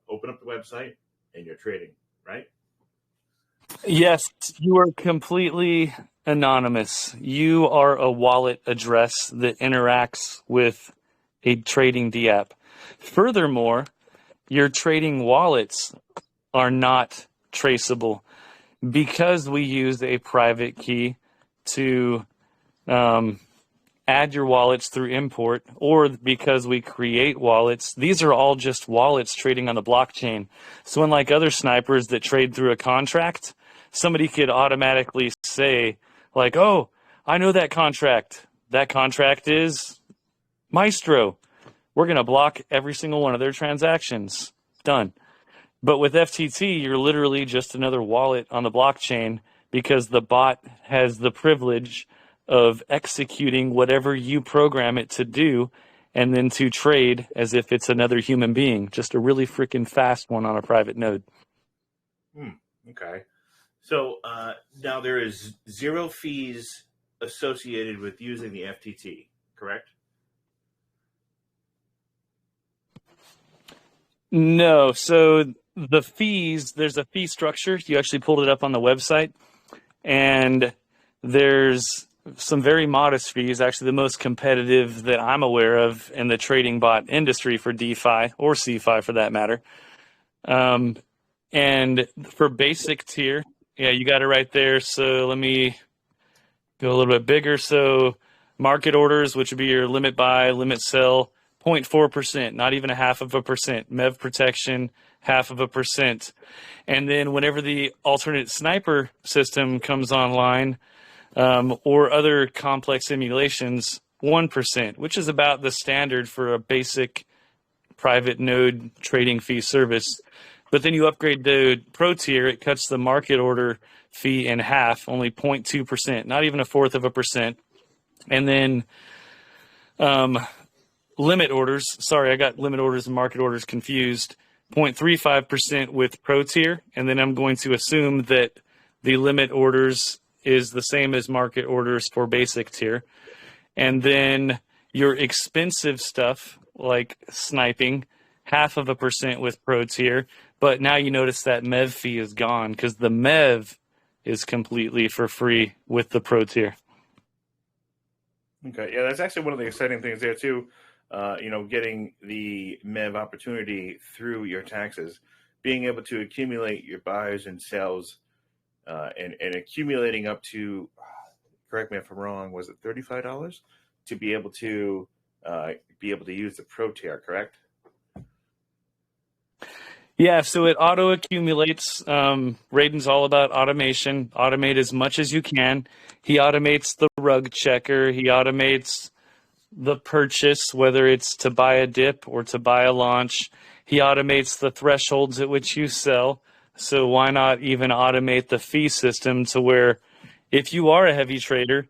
open up the website and you're trading, right?
Yes, you are completely anonymous. You are a wallet address that interacts with a trading DApp. Furthermore, your trading wallets are not traceable because we use a private key to add your wallets through import, or because we create wallets. These are all just wallets trading on the blockchain. So unlike other snipers that trade through a contract, somebody could automatically say like, oh, I know that contract. That contract is Maestro. We're going to block every single one of their transactions. Done. But with FTT, you're literally just another wallet on the blockchain because the bot has the privilege of executing whatever you program it to do and then to trade as if it's another human being. Just a really freaking fast one on a private node.
Okay. So now there is zero fees associated with using the FTT, correct?
No. So the fees, there's a fee structure. You actually pulled it up on the website. And there's some very modest fees, actually the most competitive that I'm aware of in the trading bot industry for DeFi or CeFi for that matter. And for basic tier, yeah, you got it right there. So let me go a little bit bigger. So market orders, which would be your limit buy, limit sell, 0.4%, not even 0.5%. MEV protection, 0.5%. And then whenever the alternate sniper system comes online, or other complex simulations, 1%, which is about the standard for a basic private node trading fee service. But then you upgrade to pro tier, it cuts the market order fee in half, only 0.2%, not even 0.4%. And then limit orders, sorry, I got limit orders and market orders confused, 0.35% with pro tier. And then I'm going to assume that the limit orders is the same as market orders for basic tier. And then your expensive stuff like sniping, 0.5% with pro tier. But now you notice that MEV fee is gone because the MEV is completely for free with the pro tier.
Okay, yeah, that's actually one of the exciting things there too. Getting the MEV opportunity through your taxes, being able to accumulate your buys and sells, and accumulating up to, correct me if I'm wrong, was it $35 to be able to use the pro tier, correct?
Yeah, so it auto accumulates. Raiden's all about automation. Automate as much as you can. He automates the rug checker. He automates the purchase, whether it's to buy a dip or to buy a launch. He automates the thresholds at which you sell. So why not even automate the fee system to where if you are a heavy trader,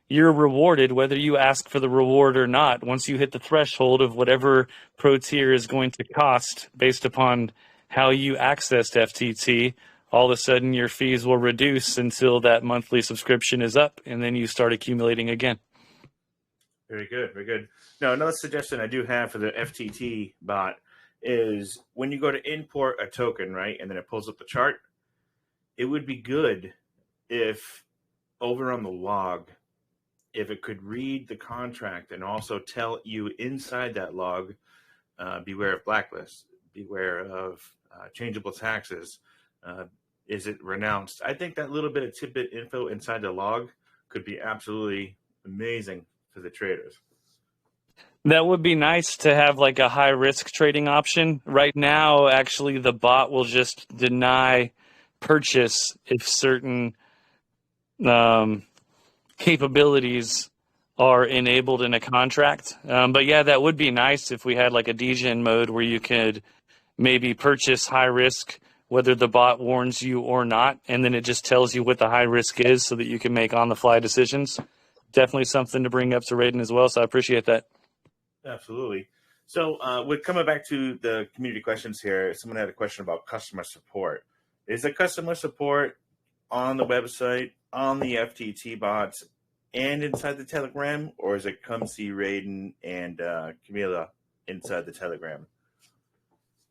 you're rewarded whether you ask for the reward or not. Once you hit the threshold of whatever pro tier is going to cost based upon how you accessed FTT, all of a sudden your fees will reduce until that monthly subscription is up, and then you start accumulating again.
Very good, very good. Now, another suggestion I do have for the FTT bot is when you go to import a token, right, and then it pulls up the chart, it would be good if over on the log, if it could read the contract and also tell you inside that log, beware of blacklists, beware of changeable taxes, is it renounced? I think that little bit of tidbit info inside the log could be absolutely amazing for the traders.
That would be nice to have like a high risk trading option. Right now, actually, the bot will just deny purchase if certain capabilities are enabled in a contract. But yeah, that would be nice if we had like a degen mode where you could maybe purchase high risk, whether the bot warns you or not, and then it just tells you what the high risk is so that you can make on the fly decisions. Definitely something to bring up to Raiden as well. So I appreciate that.
Absolutely. So we're coming back to the community questions here. Someone had a question about customer support. Is the customer support on the website, on the FTT bots, and inside the Telegram, or is it come see Raiden and Camila inside the Telegram?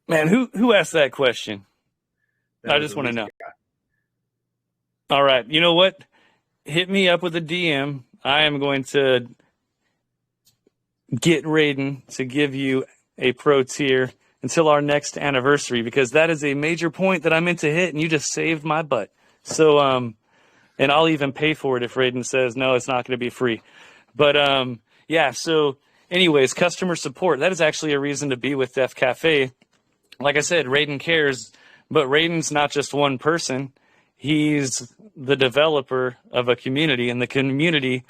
Man, who asked that question?
That
I
was
just want to know.
guy.
All right. You know what? Hit me up with a DM. I am going to get Raiden to give you a pro tier until our next anniversary, because that is a major point that I meant to hit and you just saved my butt. So, and I'll even pay for it if Raiden says, no, it's not going to be free. But, yeah. So anyways, customer support, that is actually a reason to be with Def.Cafe. Like I said, Raiden cares, but Raiden's not just one person. He's the developer of a community, and the community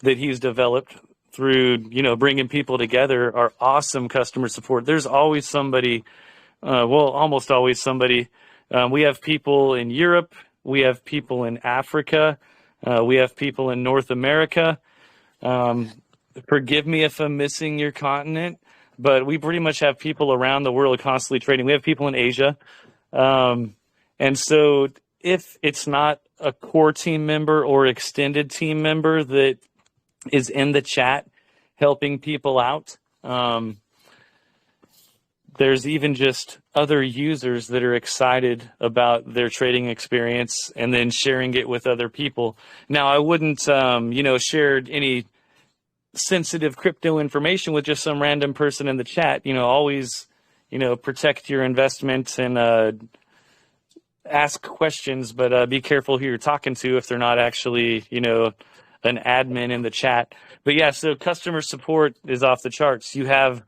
that he's developed through, you know, bringing people together are awesome customer support. There's always somebody, almost always somebody. We have people in Europe. We have people in Africa. We have people in North America. Forgive me if I'm missing your continent, but we pretty much have people around the world constantly trading. We have people in Asia. And so if it's not a core team member or extended team member that is in the chat helping people out, there's even just other users that are excited about their trading experience and then sharing it with other people. Now, I wouldn't, share any sensitive crypto information with just some random person in the chat. Always, protect your investment and ask questions, but be careful who you're talking to if they're not actually, an admin in the chat. But yeah, so customer support is off the charts. You have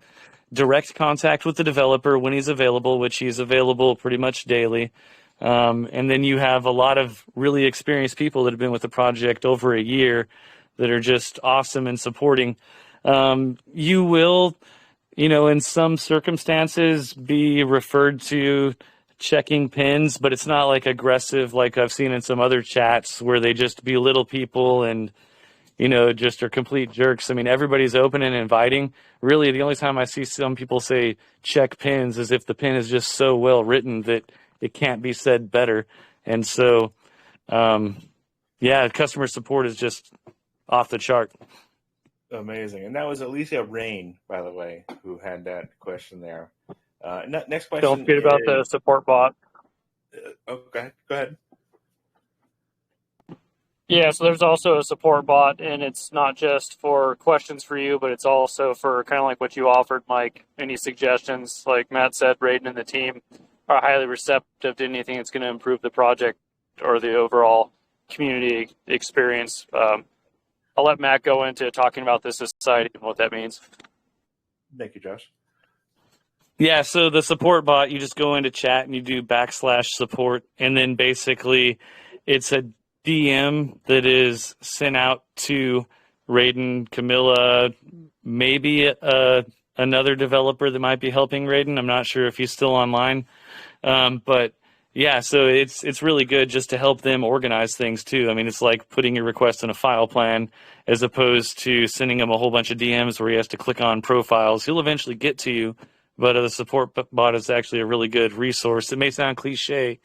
direct contact with the developer when he's available, which he's available pretty much daily. And then you have a lot of really experienced people that have been with the project over a year that are just awesome in supporting. You will, in some circumstances be referred to checking pins, but it's not like aggressive like I've seen in some other chats where they just belittle people and just are complete jerks. I mean, everybody's open and inviting. Really, the only time I see some people say check pins is if the pin is just so well written that it can't be said better. And so, customer support is just off the chart.
Amazing. And that was Alicia Rain, by the way, who had that question there. Next question.
Don't forget about the support bot.
Okay, go ahead.
Yeah, so there's also a support bot, and it's not just for questions for you, but it's also for kind of like what you offered, Mike. Any suggestions, like Matt said, Raiden and the team are highly receptive to anything that's going to improve the project or the overall community experience. I'll let Matt go into talking about the society and what that means.
Thank you, Josh.
Yeah, so the support bot, you just go into chat and you do /support, and then basically it's a DM that is sent out to Raiden, Camilla, maybe another developer that might be helping Raiden. I'm not sure if he's still online. But yeah, so it's really good just to help them organize things too. I mean, it's like putting your request in a file plan as opposed to sending him a whole bunch of DMs where he has to click on profiles. He'll eventually get to you, but the support bot is actually a really good resource. It may sound cliche,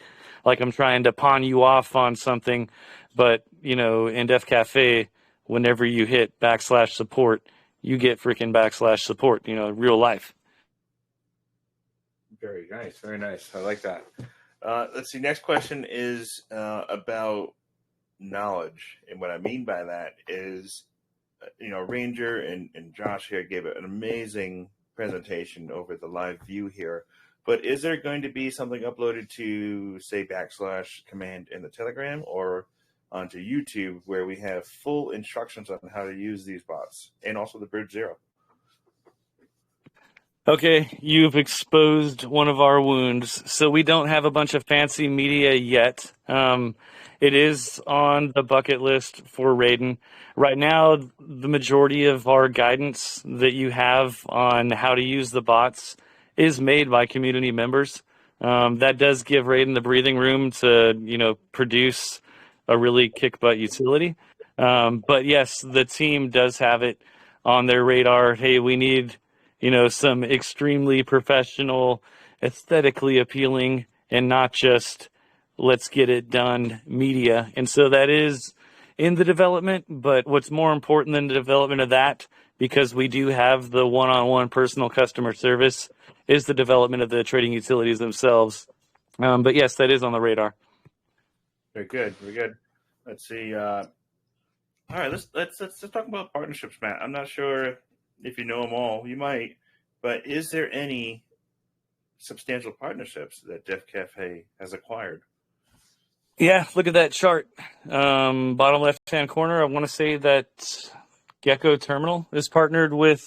like I'm trying to pawn you off on something, but in Def.Cafe, whenever you hit /support, you get freaking /support, real life.
Very nice, very nice. I like that. Let's see. Next question is about knowledge, and what I mean by that is, Ranger and Josh here gave an amazing presentation over the live view here. But is there going to be something uploaded to, say, /command in the Telegram or onto YouTube where we have full instructions on how to use these bots and also the Bridge Zero?
Okay, you've exposed one of our wounds. So we don't have a bunch of fancy media yet. It is on the bucket list for Raiden. Right now, the majority of our guidance that you have on how to use the bots is made by community members. That does give Raiden the breathing room to, produce a really kick butt utility. But yes, the team does have it on their radar. Hey, we need some extremely professional, aesthetically appealing, and not just let's get it done media. And so that is in the development. But what's more important than the development of that, because we do have the one-on-one personal customer service, is the development of the trading utilities themselves. But yes, that is on the radar.
Very good. Very good. Let's see. All right, let's talk about partnerships, Matt. I'm not sure if you know them all. You might, but is there any substantial partnerships that Def.Cafe has acquired?
Yeah, look at that chart. Bottom left-hand corner, I want to say that Gecko Terminal is partnered with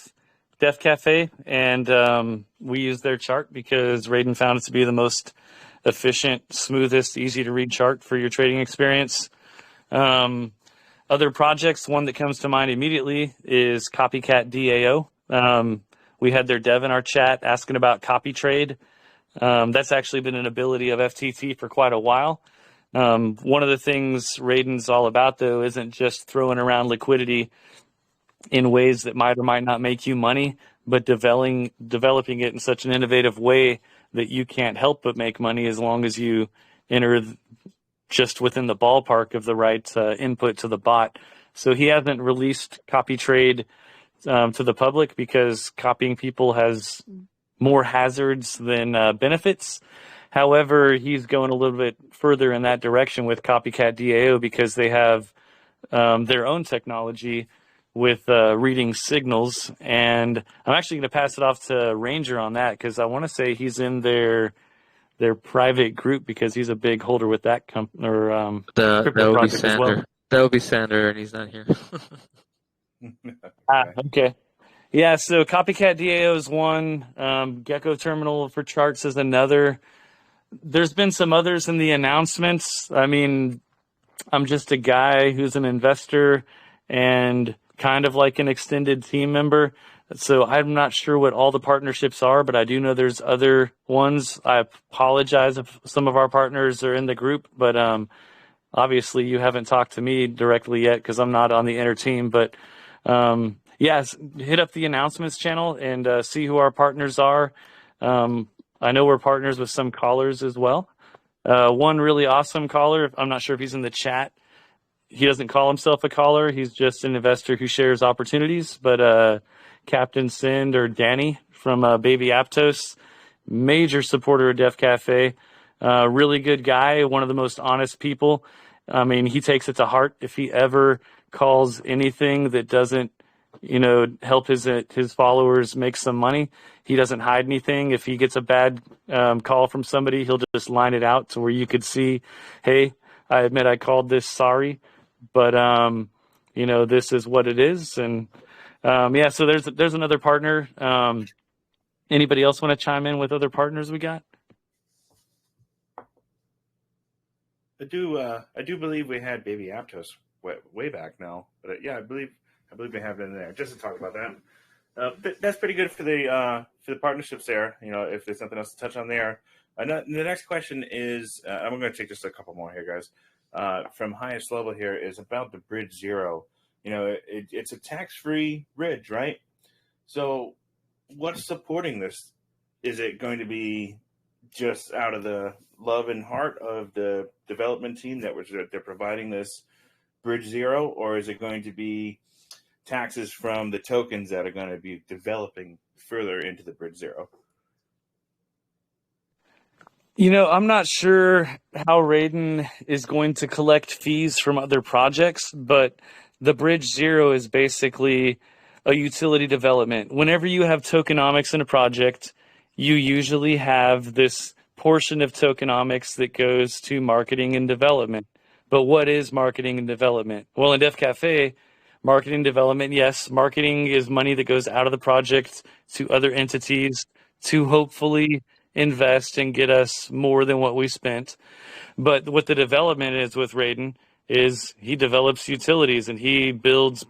Def.Cafe, and we use their chart because Raiden found it to be the most efficient, smoothest, easy-to-read chart for your trading experience. Other projects, one that comes to mind immediately is Copycat DAO. We had their dev in our chat asking about copy trade. That's actually been an ability of FTT for quite a while. One of the things Raiden's all about, though, isn't just throwing around liquidity in ways that might or might not make you money, but developing it in such an innovative way that you can't help but make money as long as you enter just within the ballpark of the right input to the bot. So he hasn't released copy trade to the public because copying people has more hazards than benefits. However, he's going a little bit further in that direction with Copycat DAO because they have their own technology with reading signals. And I'm actually going to pass it off to Ranger on that because I want to say he's in their private group because he's a big holder with that crypto project as well.
That would be Sander, and he's not here.
Okay. Yeah, so Copycat DAO is one. Gecko Terminal for charts is another. There's been some others in the announcements. I mean, I'm just a guy who's an investor and kind of like an extended team member. So I'm not sure what all the partnerships are, but I do know there's other ones. I apologize if some of our partners are in the group, but obviously you haven't talked to me directly yet because I'm not on the inner team. But yes, hit up the announcements channel and see who our partners are. I know we're partners with some callers as well. One really awesome caller, I'm not sure if he's in the chat. He doesn't call himself a caller. He's just an investor who shares opportunities. But Captain Sind or Danny from Baby Aptos, major supporter of Def.Cafe, really good guy, one of the most honest people. I mean, he takes it to heart. If he ever calls anything that doesn't, help his followers make some money, he doesn't hide anything. If he gets a bad call from somebody, he'll just line it out to where you could see, hey, I admit I called this, sorry, but this is what it is. And so there's another partner. Anybody else want to chime in with other partners we got?
I do believe we had Baby Aptos way back now, but I believe we have it in there. Just to talk about that, that's pretty good for the partnerships there. If there's something else to touch on there. The next question is, I'm going to take just a couple more here, guys. From highest level here is about the Bridge Zero. It's a tax-free bridge, right? So what's supporting this? Is it going to be just out of the love and heart of the development team that they're providing this Bridge Zero, or is it going to be taxes from the tokens that are going to be developing further into the Bridge Zero?
I'm not sure how Raiden is going to collect fees from other projects, but the Bridge Zero is basically a utility development. Whenever you have tokenomics in a project, you usually have this portion of tokenomics that goes to marketing and development. But what is marketing and development? Well, in Def.Cafe, Marketing development, yes. Marketing is money that goes out of the project to other entities to hopefully invest and get us more than what we spent. But what the development is with Raiden is he develops utilities and he builds,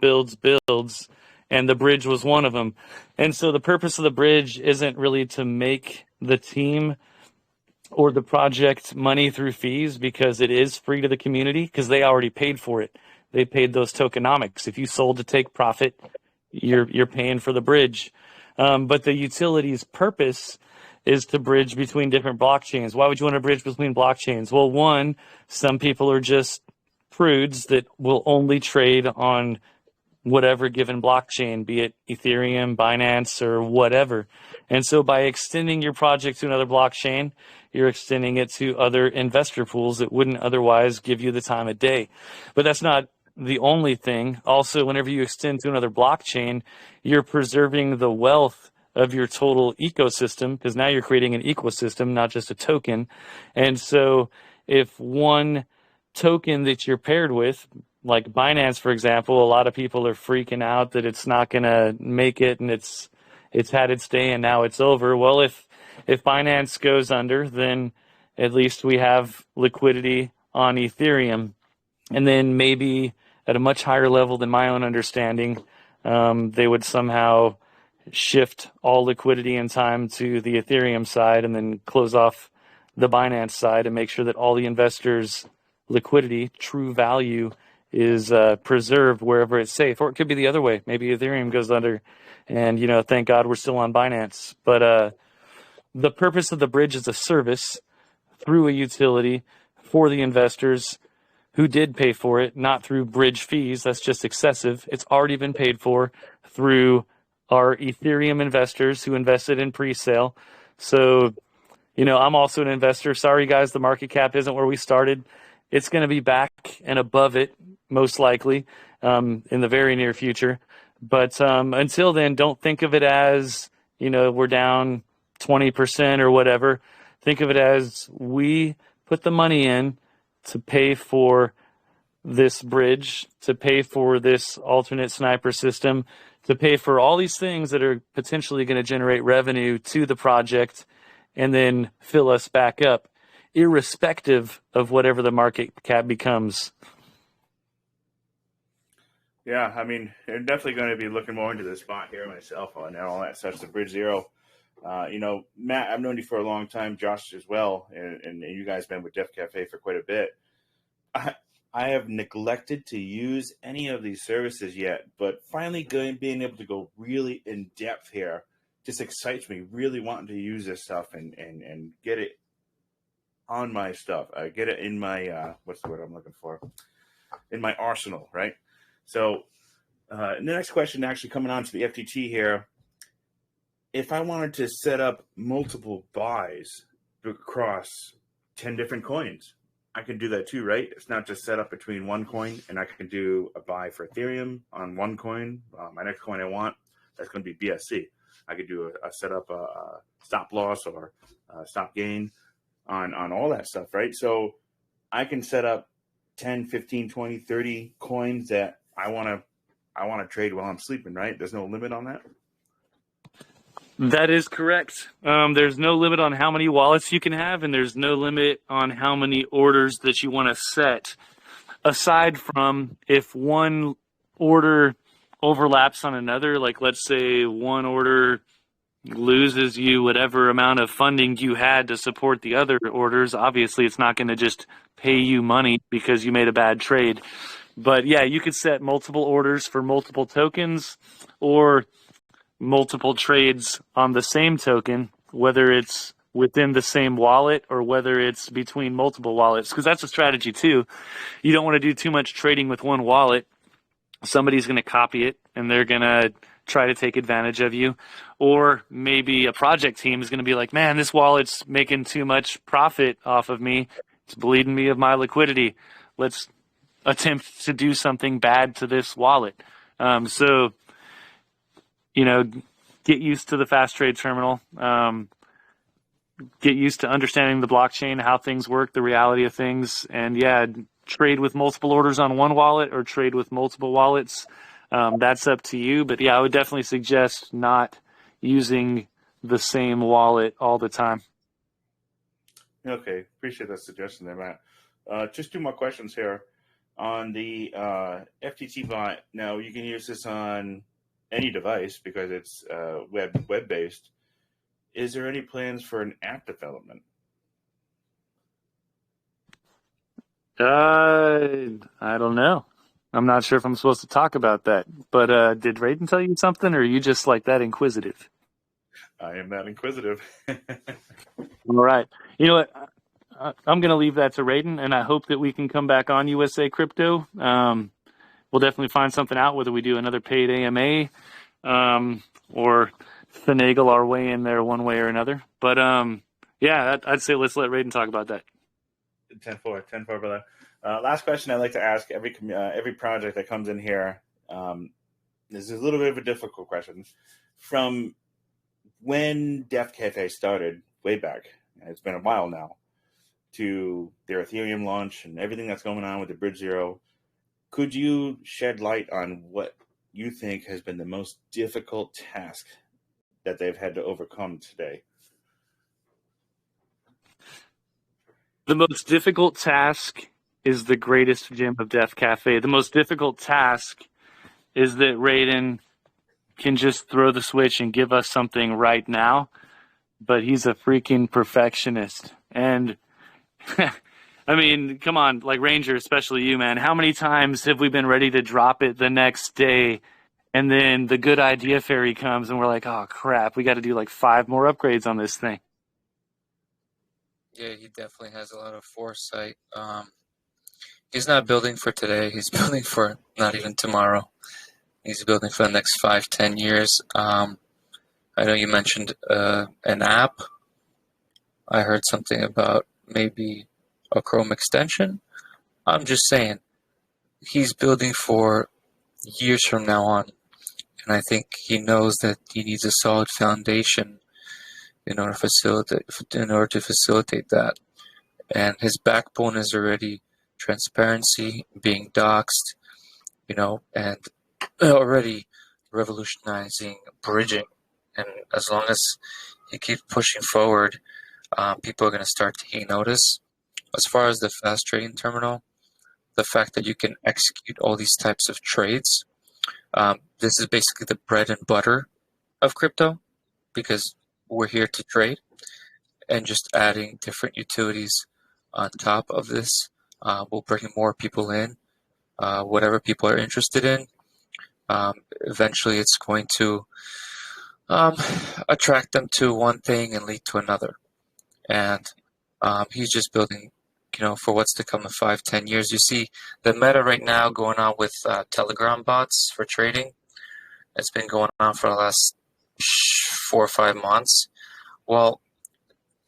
and the bridge was one of them. And so the purpose of the bridge isn't really to make the team or the project money through fees, because it is free to the community because they already paid for it. They paid those tokenomics. If you sold to take profit, you're paying for the bridge. But the utility's purpose is to bridge between different blockchains. Why would you want to bridge between blockchains? Well, one, some people are just prudes that will only trade on whatever given blockchain, be it Ethereum, Binance, or whatever. And so by extending your project to another blockchain, you're extending it to other investor pools that wouldn't otherwise give you the time of day. But that's not the only thing. Also, whenever you extend to another blockchain, you're preserving the wealth of your total ecosystem, because now you're creating an ecosystem, not just a token. And so if one token that you're paired with, like Binance, for example, a lot of people are freaking out that it's not going to make it and it's had its day and now it's over. Well, if Binance goes under, then at least we have liquidity on Ethereum. And then maybe at a much higher level than my own understanding, they would somehow shift all liquidity and time to the Ethereum side and then close off the Binance side and make sure that all the investors' liquidity, true value, is preserved wherever it's safe. Or it could be the other way. Maybe Ethereum goes under and, thank God we're still on Binance. But the purpose of the bridge is a service through a utility for the investors who did pay for it, not through bridge fees. That's just excessive. It's already been paid for through our Ethereum investors who invested in pre-sale. So, I'm also an investor. Sorry, guys, the market cap isn't where we started. It's going to be back and above it, most likely, in the very near future. But until then, don't think of it as, we're down 20% or whatever. Think of it as we put the money in to pay for this bridge, to pay for this alternate sniper system, to pay for all these things that are potentially going to generate revenue to the project and then fill us back up, irrespective of whatever the market cap becomes.
Yeah, I mean, I'm definitely going to be looking more into this spot here myself and all that such, the Bridge Zero. Matt, I've known you for a long time, Josh as well, and you guys have been with Def.Cafe for quite a bit. I have neglected to use any of these services yet, but finally being able to go really in depth here just excites me, really wanting to use this stuff and get it on my stuff. Get it in my, what's the word I'm looking for? In my arsenal, right? So the next question actually coming on to the FTT here. If I wanted to set up multiple buys across 10 different coins, I can do that too, right? It's not just set up between one coin, and I can do a buy for Ethereum on one coin. My next coin I want, that's going to be BSC. I could do a set up a stop loss or stop gain on all that stuff, right? So I can set up 10, 15, 20, 30 coins that I want to trade while I'm sleeping, right? There's no limit on that.
That is correct. There's no limit on how many wallets you can have, and there's no limit on how many orders that you want to set. Aside from if one order overlaps on another, like let's say one order loses you whatever amount of funding you had to support the other orders, obviously it's not going to just pay you money because you made a bad trade. But yeah, you could set multiple orders for multiple tokens or multiple trades on the same token, whether it's within the same wallet or whether it's between multiple wallets, because that's a strategy too. You don't want to do too much trading with one wallet. Somebody's going to copy it and they're going to try to take advantage of you. Or maybe a project team is going to be like, man, this wallet's making too much profit off of me. It's bleeding me of my liquidity. Let's attempt to do something bad to this wallet. So get used to the fast trade terminal. Get used to understanding the blockchain, how things work, the reality of things. And yeah, trade with multiple orders on one wallet or trade with multiple wallets. That's up to you. But yeah, I would definitely suggest not using the same wallet all the time.
Okay, appreciate that suggestion there, Matt. Just two more questions here. On the FTT bot, now you can use this on any device because it's web based. Is there any plans for an app development?
I don't know. I'm not sure if I'm supposed to talk about that. But did Raiden tell you something, or are you just like that inquisitive?
I am that inquisitive.
All right. You know what? I'm going to leave that to Raiden, and I hope that we can come back on USA Crypto. We'll definitely find something out, whether we do another paid AMA or finagle our way in there one way or another. But yeah, I'd say let's let Raiden talk about that.
10-4, brother. Last question I'd like to ask every project that comes in here. This is a little bit of a difficult question. From when Def.Cafe started way back, it's been a while now, to their Ethereum launch and everything that's going on with the Bridge Zero, could you shed light on what you think has been the most difficult task that they've had to overcome today?
The most difficult task is the greatest gem of Def.Cafe. The most difficult task is that Raiden can just throw the switch and give us something right now, but he's a freaking perfectionist. And I mean, come on, like Ranger, especially you, man. How many times have we been ready to drop it the next day, and then the good idea fairy comes and we're like, oh crap, we got to do like 5 more upgrades on this thing.
Yeah, he definitely has a lot of foresight. He's not building for today. He's building for not even tomorrow. He's building for the next 5-10 years. I know you mentioned an app. I heard something about maybe a Chrome extension. I'm just saying, he's building for years from now on. And I think he knows that he needs a solid foundation in order to facilitate that. And his backbone is already transparency, being doxed, and already revolutionizing bridging. And as long as he keeps pushing forward, people are going to start taking notice. As far as the fast trading terminal, the fact that you can execute all these types of trades, this is basically the bread and butter of crypto, because we're here to trade, and just adding different utilities on top of this will bring more people in, whatever people are interested in. Eventually it's going to attract them to one thing and lead to another. And he's just building, for what's to come in 5-10 years. You see the meta right now going on with Telegram bots for trading. It's been going on for the last 4 or 5 months. Well,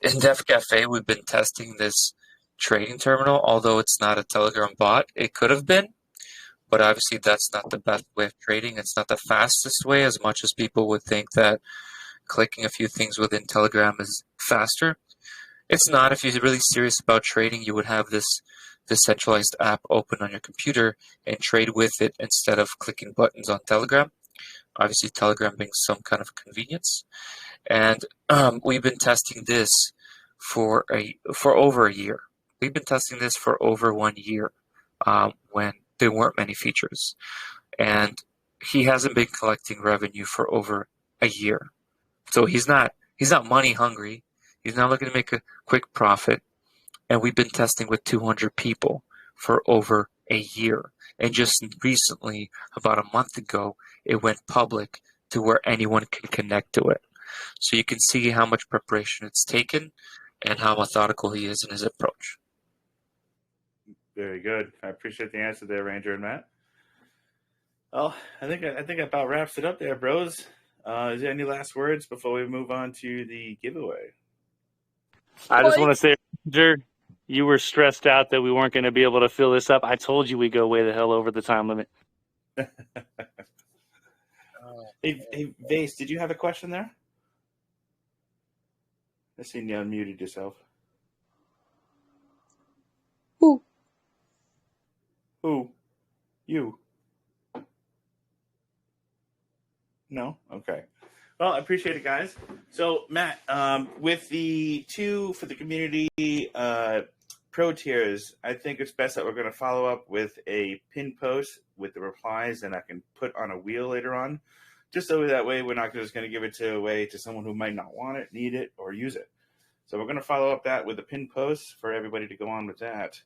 in Def.Cafe, we've been testing this trading terminal, although it's not a Telegram bot. It could have been, but obviously that's not the best way of trading. It's not the fastest way, as much as people would think that clicking a few things within Telegram is faster. It's not. If you're really serious about trading, you would have this centralized app open on your computer and trade with it instead of clicking buttons on Telegram. Obviously, Telegram being some kind of convenience. And we've been testing this for over a year. We've been testing this for over 1 year when there weren't many features. And he hasn't been collecting revenue for over a year. So he's not money hungry. He's not looking to make a quick profit. And we've been testing with 200 people for over a year. And just recently, about a month ago, it went public to where anyone can connect to it. So you can see how much preparation it's taken and how methodical he is in his approach.
Very good. I appreciate the answer there, Ranger and Matt. Well, I think that about wraps it up there, bros. Is there any last words before we move on to the giveaway?
I just want to say, Ranger, you were stressed out that we weren't going to be able to fill this up. I told you we go way the hell over the time limit.
Hey, Vase, did you have a question there? I seen you unmuted yourself.
Who?
Who? You. No? Okay. Well, I appreciate it, guys. So, Matt, with the two for the community pro tiers, I think it's best that we're going to follow up with a pin post with the replies, and I can put on a wheel later on, just so that way we're not just going to give it away to someone who might not want it, need it, or use it. So we're going to follow up that with a pin post for everybody to go on with that.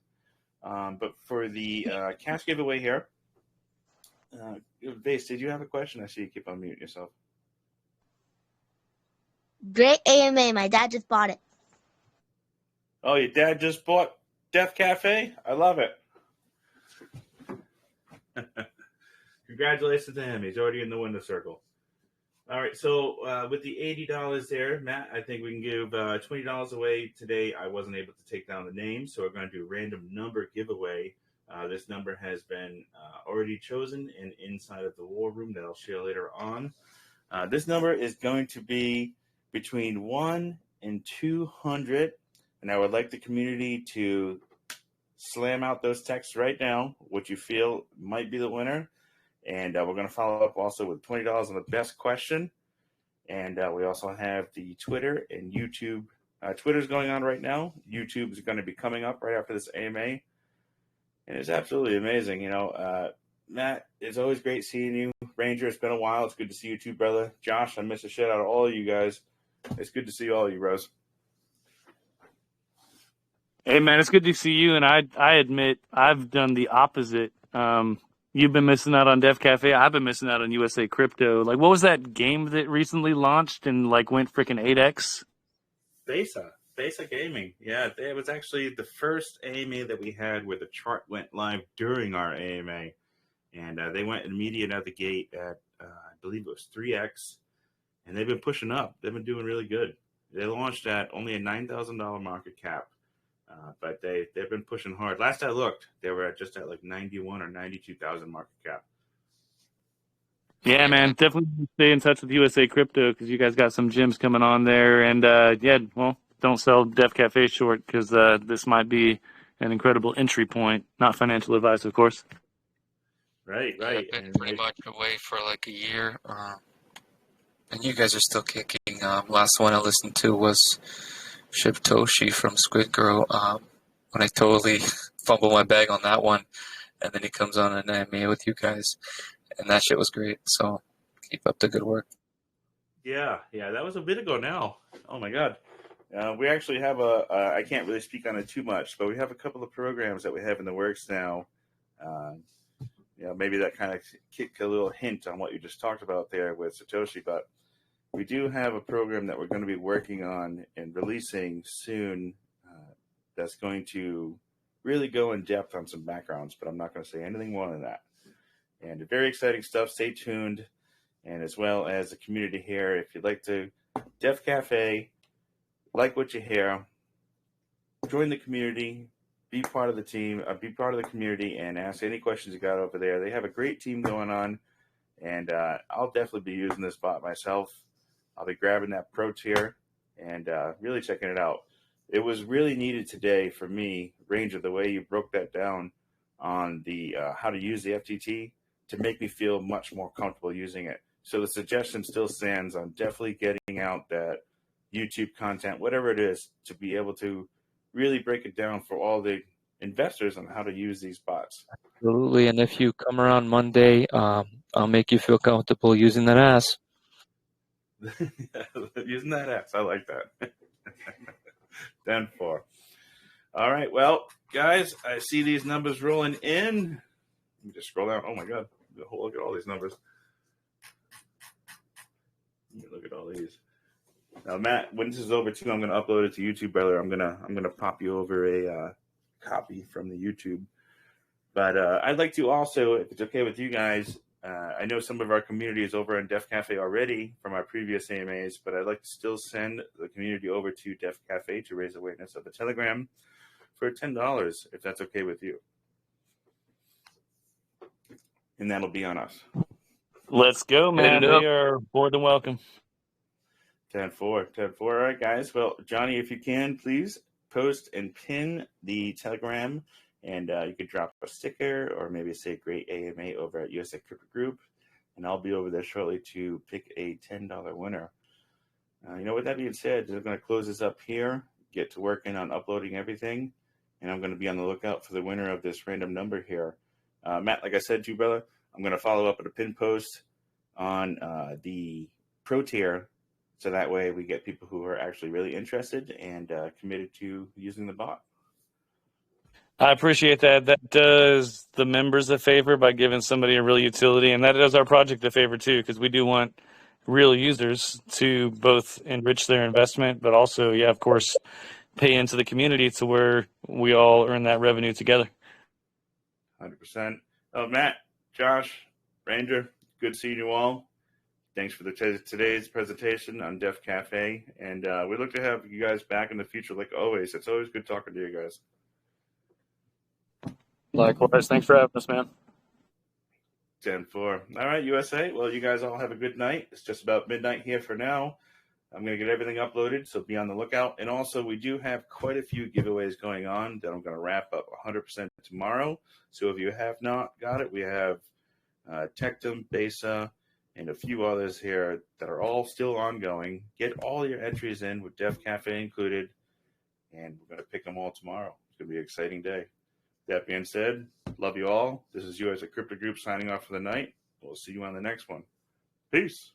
But for the cash giveaway here, Vase, did you have a question? I see you keep on muting yourself.
Great AMA. My dad just bought it.
Oh, your dad just bought Def.Cafe? I love it. Congratulations to him. He's already in the winner circle. All right, so with the $80 there, Matt, I think we can give $20 away today. I wasn't able to take down the name, so we're going to do a random number giveaway. This number has been already chosen and inside of the war room that I'll share later on. This number is going to be between 1 and 200, and I would like the community to slam out those texts right now, what you feel might be the winner. And we're going to follow up also with $20 on the best question. And we also have the Twitter and YouTube. Twitter's going on right now. YouTube is going to be coming up right after this AMA. And it's absolutely amazing. You know, Matt, it's always great seeing you. Ranger, it's been a while. It's good to see you too, brother. Josh, I miss the shit out of all of you guys. It's good to see all of you, bros.
Hey, man, it's good to see you. And I admit I've done the opposite. You've been missing out on Def.Cafe. I've been missing out on USA Crypto. Like, what was that game that recently launched and, like, went freaking 8x?
Besa Gaming. Yeah, it was actually the first AMA that we had where the chart went live during our AMA. And they went immediate out the gate at, I believe it was 3x. And they've been pushing up. They've been doing really good. They launched at only a $9,000 market cap. But they've been pushing hard. Last I looked, they were just at like 91 or 92,000 market cap.
Yeah, man, definitely stay in touch with USA Crypto because you guys got some gems coming on there. And yeah, well, don't sell Def.Cafe short because this might be an incredible entry point. Not financial advice, of course.
Right.
I've been pretty much away for like a year. And you guys are still kicking. Last one I listened to was Shibtoshi from Squid Girl. When I totally fumbled my bag on that one, and then he comes on an AMA with you guys, and that shit was great. So keep up the good work.
Yeah, that was a bit ago now. Oh my God. We actually have I can't really speak on it too much, but we have a couple of programs that we have in the works now. Maybe that kind of kick a little hint on what you just talked about there with Satoshi, but we do have a program that we're going to be working on and releasing soon that's going to really go in depth on some backgrounds, but I'm not going to say anything more than that. And very exciting stuff. Stay tuned. And as well as the community here, if you'd like to, Def.Cafe, like what you hear, join the community, be part of the team, be part of the community, and ask any questions you got over there. They have a great team going on, and I'll definitely be using this bot myself. I'll be grabbing that pro tier and really checking it out. It was really needed today for me, Ranger, the way you broke that down on the how to use the FTT to make me feel much more comfortable using it. So the suggestion still stands on definitely getting out that YouTube content, whatever it is, to be able to really break it down for all the investors on how to use these bots.
Absolutely. And if you come around Monday, I'll make you feel comfortable using that ass.
Using that ass. I like that. 10-4. All right. Well, guys, I see these numbers rolling in. Let me just scroll down. Oh my God. Look at all these numbers. Look at all these. Now, Matt, when this is over too, I'm going to upload it to YouTube, brother. I'm gonna pop you over a copy from the YouTube. But I'd like to also, if it's okay with you guys, I know some of our community is over on Def.Cafe already from our previous AMAs, but I'd like to still send the community over to Def.Cafe to raise awareness of the Telegram for $10, if that's okay with you. And that'll be on us.
Let's go, man. They are more than welcome.
10-4. All right, guys. Well, Johnny, if you can, please post and pin the Telegram, and you could drop a sticker or maybe say great AMA over at USA Crypto Group. and I'll be over there shortly to pick a $10 winner. With that being said, I'm going to close this up here, get to working on uploading everything, and I'm going to be on the lookout for the winner of this random number here. Matt, like I said to you, brother, I'm going to follow up with a pin post on the pro tier, so that way we get people who are actually really interested and committed to using the bot.
I appreciate that. That does the members a favor by giving somebody a real utility, and that does our project a favor too, because we do want real users to both enrich their investment, but also, yeah, of course, pay into the community to where we all earn that revenue together.
100%. Matt, Josh, Ranger, good seeing you all. Thanks for today's presentation on Def.Cafe, and we look to have you guys back in the future like always. It's always good talking to you guys.
Likewise. Thanks for having us, man.
10-4. All right, USA. Well, you guys all have a good night. It's just about midnight here for now. I'm going to get everything uploaded, so be on the lookout. And also, we do have quite a few giveaways going on that I'm going to wrap up 100% tomorrow. So if you have not got it, we have Tectum, Besa, and a few others here that are all still ongoing. Get all your entries in with Def.Cafe included, and we're going to pick them all tomorrow. It's going to be an exciting day. That being said, love you all. This is you as a Crypto Group signing off for the night. We'll see you on the next one. Peace.